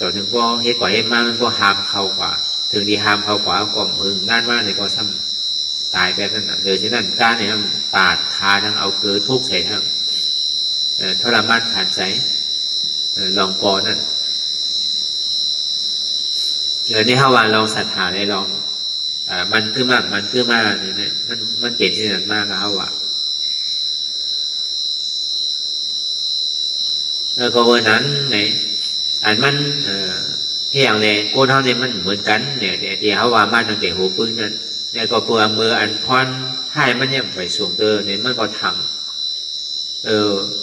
ต่อถึงปอเฮ็ดกว่าเฮ็ดมากมันก็หามเข้ากว่าถึงดีหามเข้ากว่าก็พึงนั่นว่าเนี่ยก็ช่างตายแบบนั้นเดี๋ยวที่นั่นก้าเนี่ยปาดคาทั้งเอาเกลือทุกใส่ทั้งทรมานขาดใจลองปอนั่นนี่ฮาวานลองศรัทธาได้ลองมันคือมากเนี่ยมันเปลี่ยนที่นั่นมากแล้วฮาวาก็วันนั้นไหนอันมันเที่ยงเลยโกนเท่านี้มันเหมือนกันเนี่ยที่ฮาวามาตั้งแต่หัวปืนนั่นเนี่ยก็เปลือมืออันพรให้มันเนี่ยไปส่งเตอเนี่ยมันก็ทำ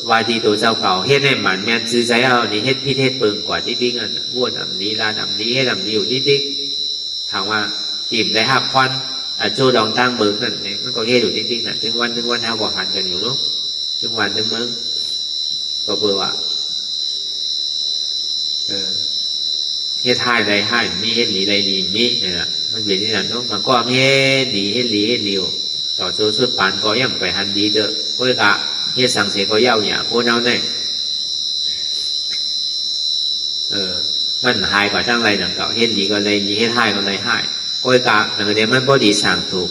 วาทีตัวเจ้าเก่าเฮ็ดให้มันแม่นซื้อใจเอานี่เฮ็ดพิเทศเปิงกว่าที่ติ๊กนั่นว้วนอันนี้ลาดอันนี้เฮ็ดอันนี้อยู่ที่ติ๊กถามว่าทีมได้ห้าพรโจดองตั้งเบิกนั่นเนี่ยมันก็เฮ็ดอยู่ที่ติ๊กนั่นถึงวันเท่าบอกหันกันอยู่ลูกถึงวันถึงเมืองก็เปลือว่าเฮ็ดให้ไรให้มีเฮ็ดหลีไรดีมีเนี่ยมันเป็นที่นั่นเนาะมันก็เฮ็ดดีเฮ็ดหลีเฮ็ดเลียวต่อโจสุดปานก็ย่ำไปหันดีเด้อก็กะเฮ็ดสังเสก็เย้าหยาโคเน่าเนี่ย มันหายกว่าทั้งไรหนังเก่าเฮ็ดดีก็เลยดีเฮ็ดให้ก็เลยให้โอ้ยกะหนังเดียวมันบ่ดีสั่งถูก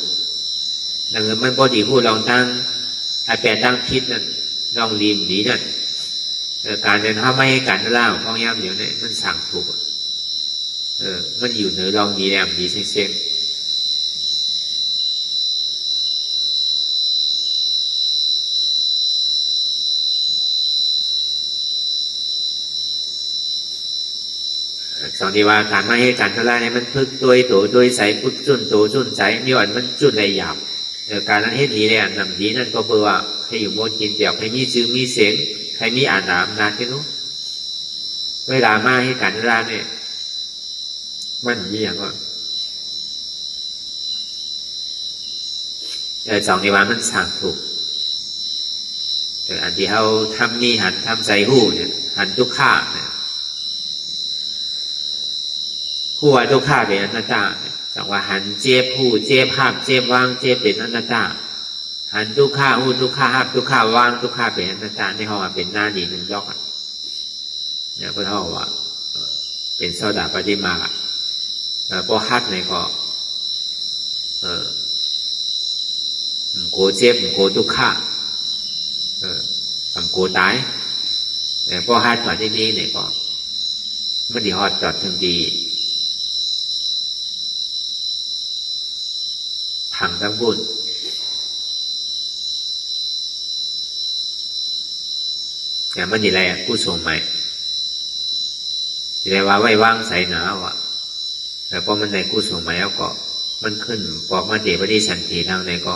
หนังมันบ่ดีพูดลองตั้งไอแปดตั้งพิษนั่นลองรีมดีนั่นการเดินถ้าไม่ให้การล่างของย่ำเดี๋ยวนี้มันสั่งถูกมันอยู่เหนือลองดีแอมดีเซ็งสองที่ว่าการไม่ให้การทลายเนี่ยมันพึกโดยใสพึกจุนใสมีวันมันจุนในหยาบการนั้นให้ดีเลยอันนำดีนั่นก็เพื่อว่าให้อยู่โมดกินเปียกให้มีชื่อมีเสียงให้มีอ่านน้ำนานที่นู้นเวลามาให้การทลายเนี่ยมันมีอย่างว่าสองที่ว่ามันสั่งถูกอันที่เขาทำมีหันทำใส่หูเนี่ยหันทุกข้าเนี่ยผู้ว่าทุกข้าเป็นอนัตตาจังว่าหันเจ็บหูเจ็บภาพเจ็บวางเจ็บเป็นอนัตตาหันทุกข้าหูทุกข้าภาพทุกข้าวางทุกข้าเป็นอนัตตาในห้องเป็นหน้าดีหนึ่งยอกเนี่ยเพื่อนเขาว่าเป็นโซดาปฏิมาพอฮัดในก็โกเจ็บโกทุกข้าโกตายพอฮัดมาที่นี่เนี่ยก็ไม่ได้ฮอดจอดถึงดีพังทั้งบุญแต่มันดีอะไรผู้ชมใหม่ดีอะไรว่าไว้ว่างใส่หนาวแต่พอมันในกู้ชมใหม่แล้วก็มันขึ้นบอกมาเดี๋ยวได้สันติทางในก็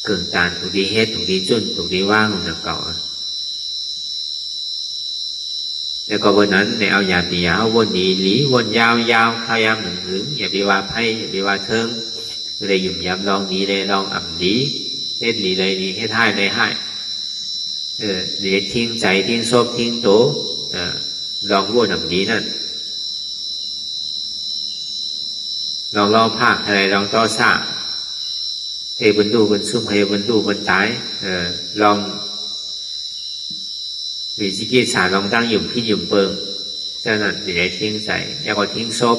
เกิดการถูกดีเฮ็ดถูกดีจุนถูกดีว่างของเก่าแล้วก็วันนั้นในเอาอย่างเดียววนดีหลีวนยาวพยายามหึงอย่าไปว่าไพ่อย่าไปว่าเทิงเลยหยุ่มยำลองดีเลยลองอ่ำดีเฮ็ดดีเลยดีเฮ็ดให้เลยให้เดี๋ยวทิ้งใจทิ้งซบทิ้งโตลองวนอ่ำดีนั่นลองภาคอะไรลองต่อสร้างให้บรรลุบรรซุ่มให้บรรลุบรรตายลองวิจิกิจฉาลองตั้งหยุ่มพี่หยุ่มเปิงเจ้านั่นอย่าทิ้งใส่อย่าก็ทิ้งซบ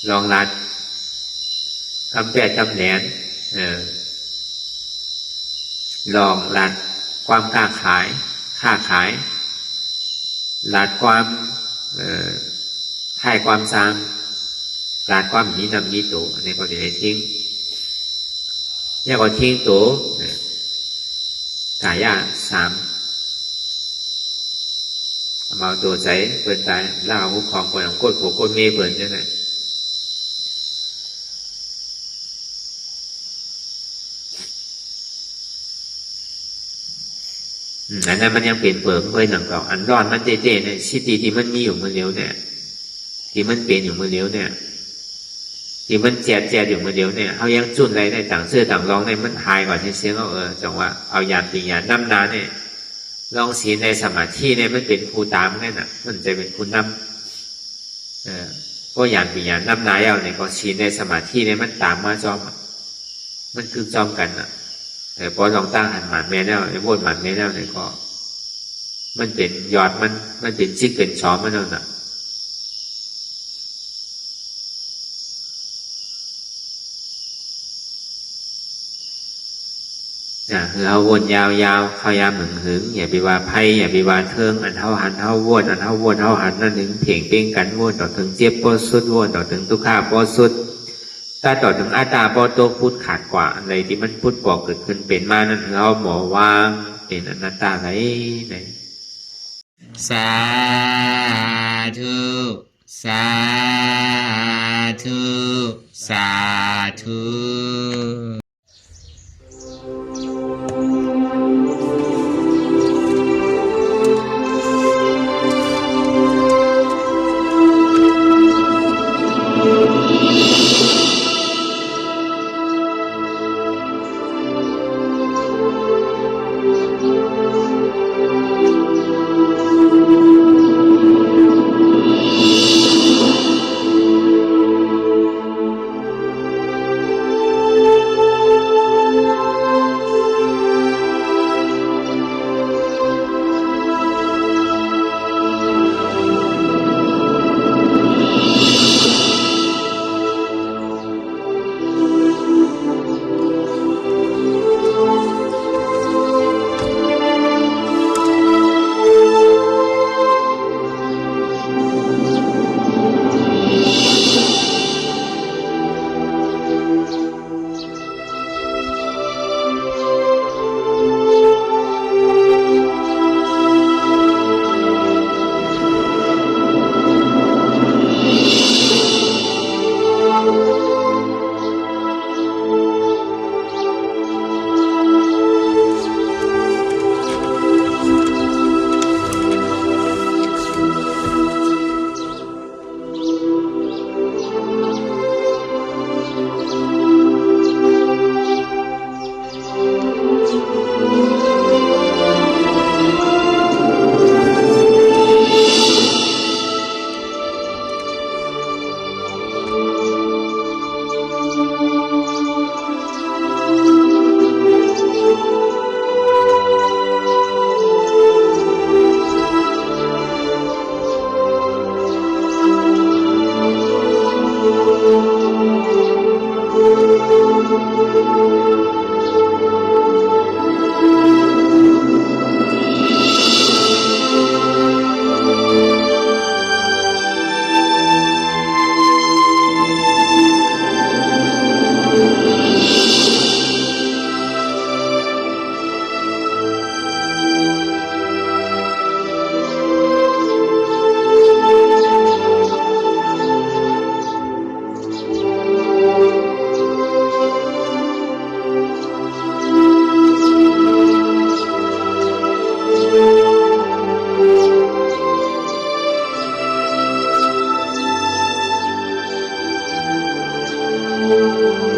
ลองรัดคำแปดคำแหลนลองรัดความค้าขายรัดความให้ความสร้างรัดความมีนำมีตัวในก็อย่าทิ้งอย่าก็ทิ้งตัวกายาสามมาตัวใจเปิดตายล่าหุกของคนของโคตรโผล่โคตรเมย์เปิดยังไงอันนั้นมันยังเปลี่ยนเปิดเพื่อหนังเก่าอันร้อนมันเจ๊ๆเนี่ยชิตีที่มันมีอยู่มือเลี้ยวเนี่ยที่มันเปลี่ยนอยู่มือเลี้ยวเนี่ยที่มันแจดอยู่มือเดียวเนี่ยเขายังจุนอะไรในต่างเสื้อต่างรองในมันหายกว่าเสียงเขาจังว่าเอายานปีญาน้ำนาเนี่ยลองศีลในสมาธิเนี่ยมันเป็นครูตามแน่น่ะมันจะเป็นคุณน้ำก็ยานปีญาน้ำนาเอาเนี่ยก็ศีลในสมาธิเนี่ยมันตามมาจอมมันคือจอมกันน่ะแต่พอลองตั้งหันหมันแม่แล้วไอ้โบนหมันแม่แล้วเนี่ยก็มันเป็นยอดมันเป็นชิกเป็นช้อมมันนั่นน่ะคือเอาวนยาวๆพยายามหึงอย่าไปว่าไพ่อย่าไปว่าเทิงอันเท่าหันเท่าวนอันเท่าวนเท่าหันนั่นถึงเพ่งเป้งกันวนต่อถึงเจ็บปวดสุดวนต่อถึงทุกข้าปวดสุดถ้าต่อถึงอาตาปวดโตพุทธขาดกว่าอะไรที่มันพุทธบอกเกิดขึ้นเป็นมานั่นเราหมอวางเป็นอนัตตาไหนสาธุสาธุสาธุ ม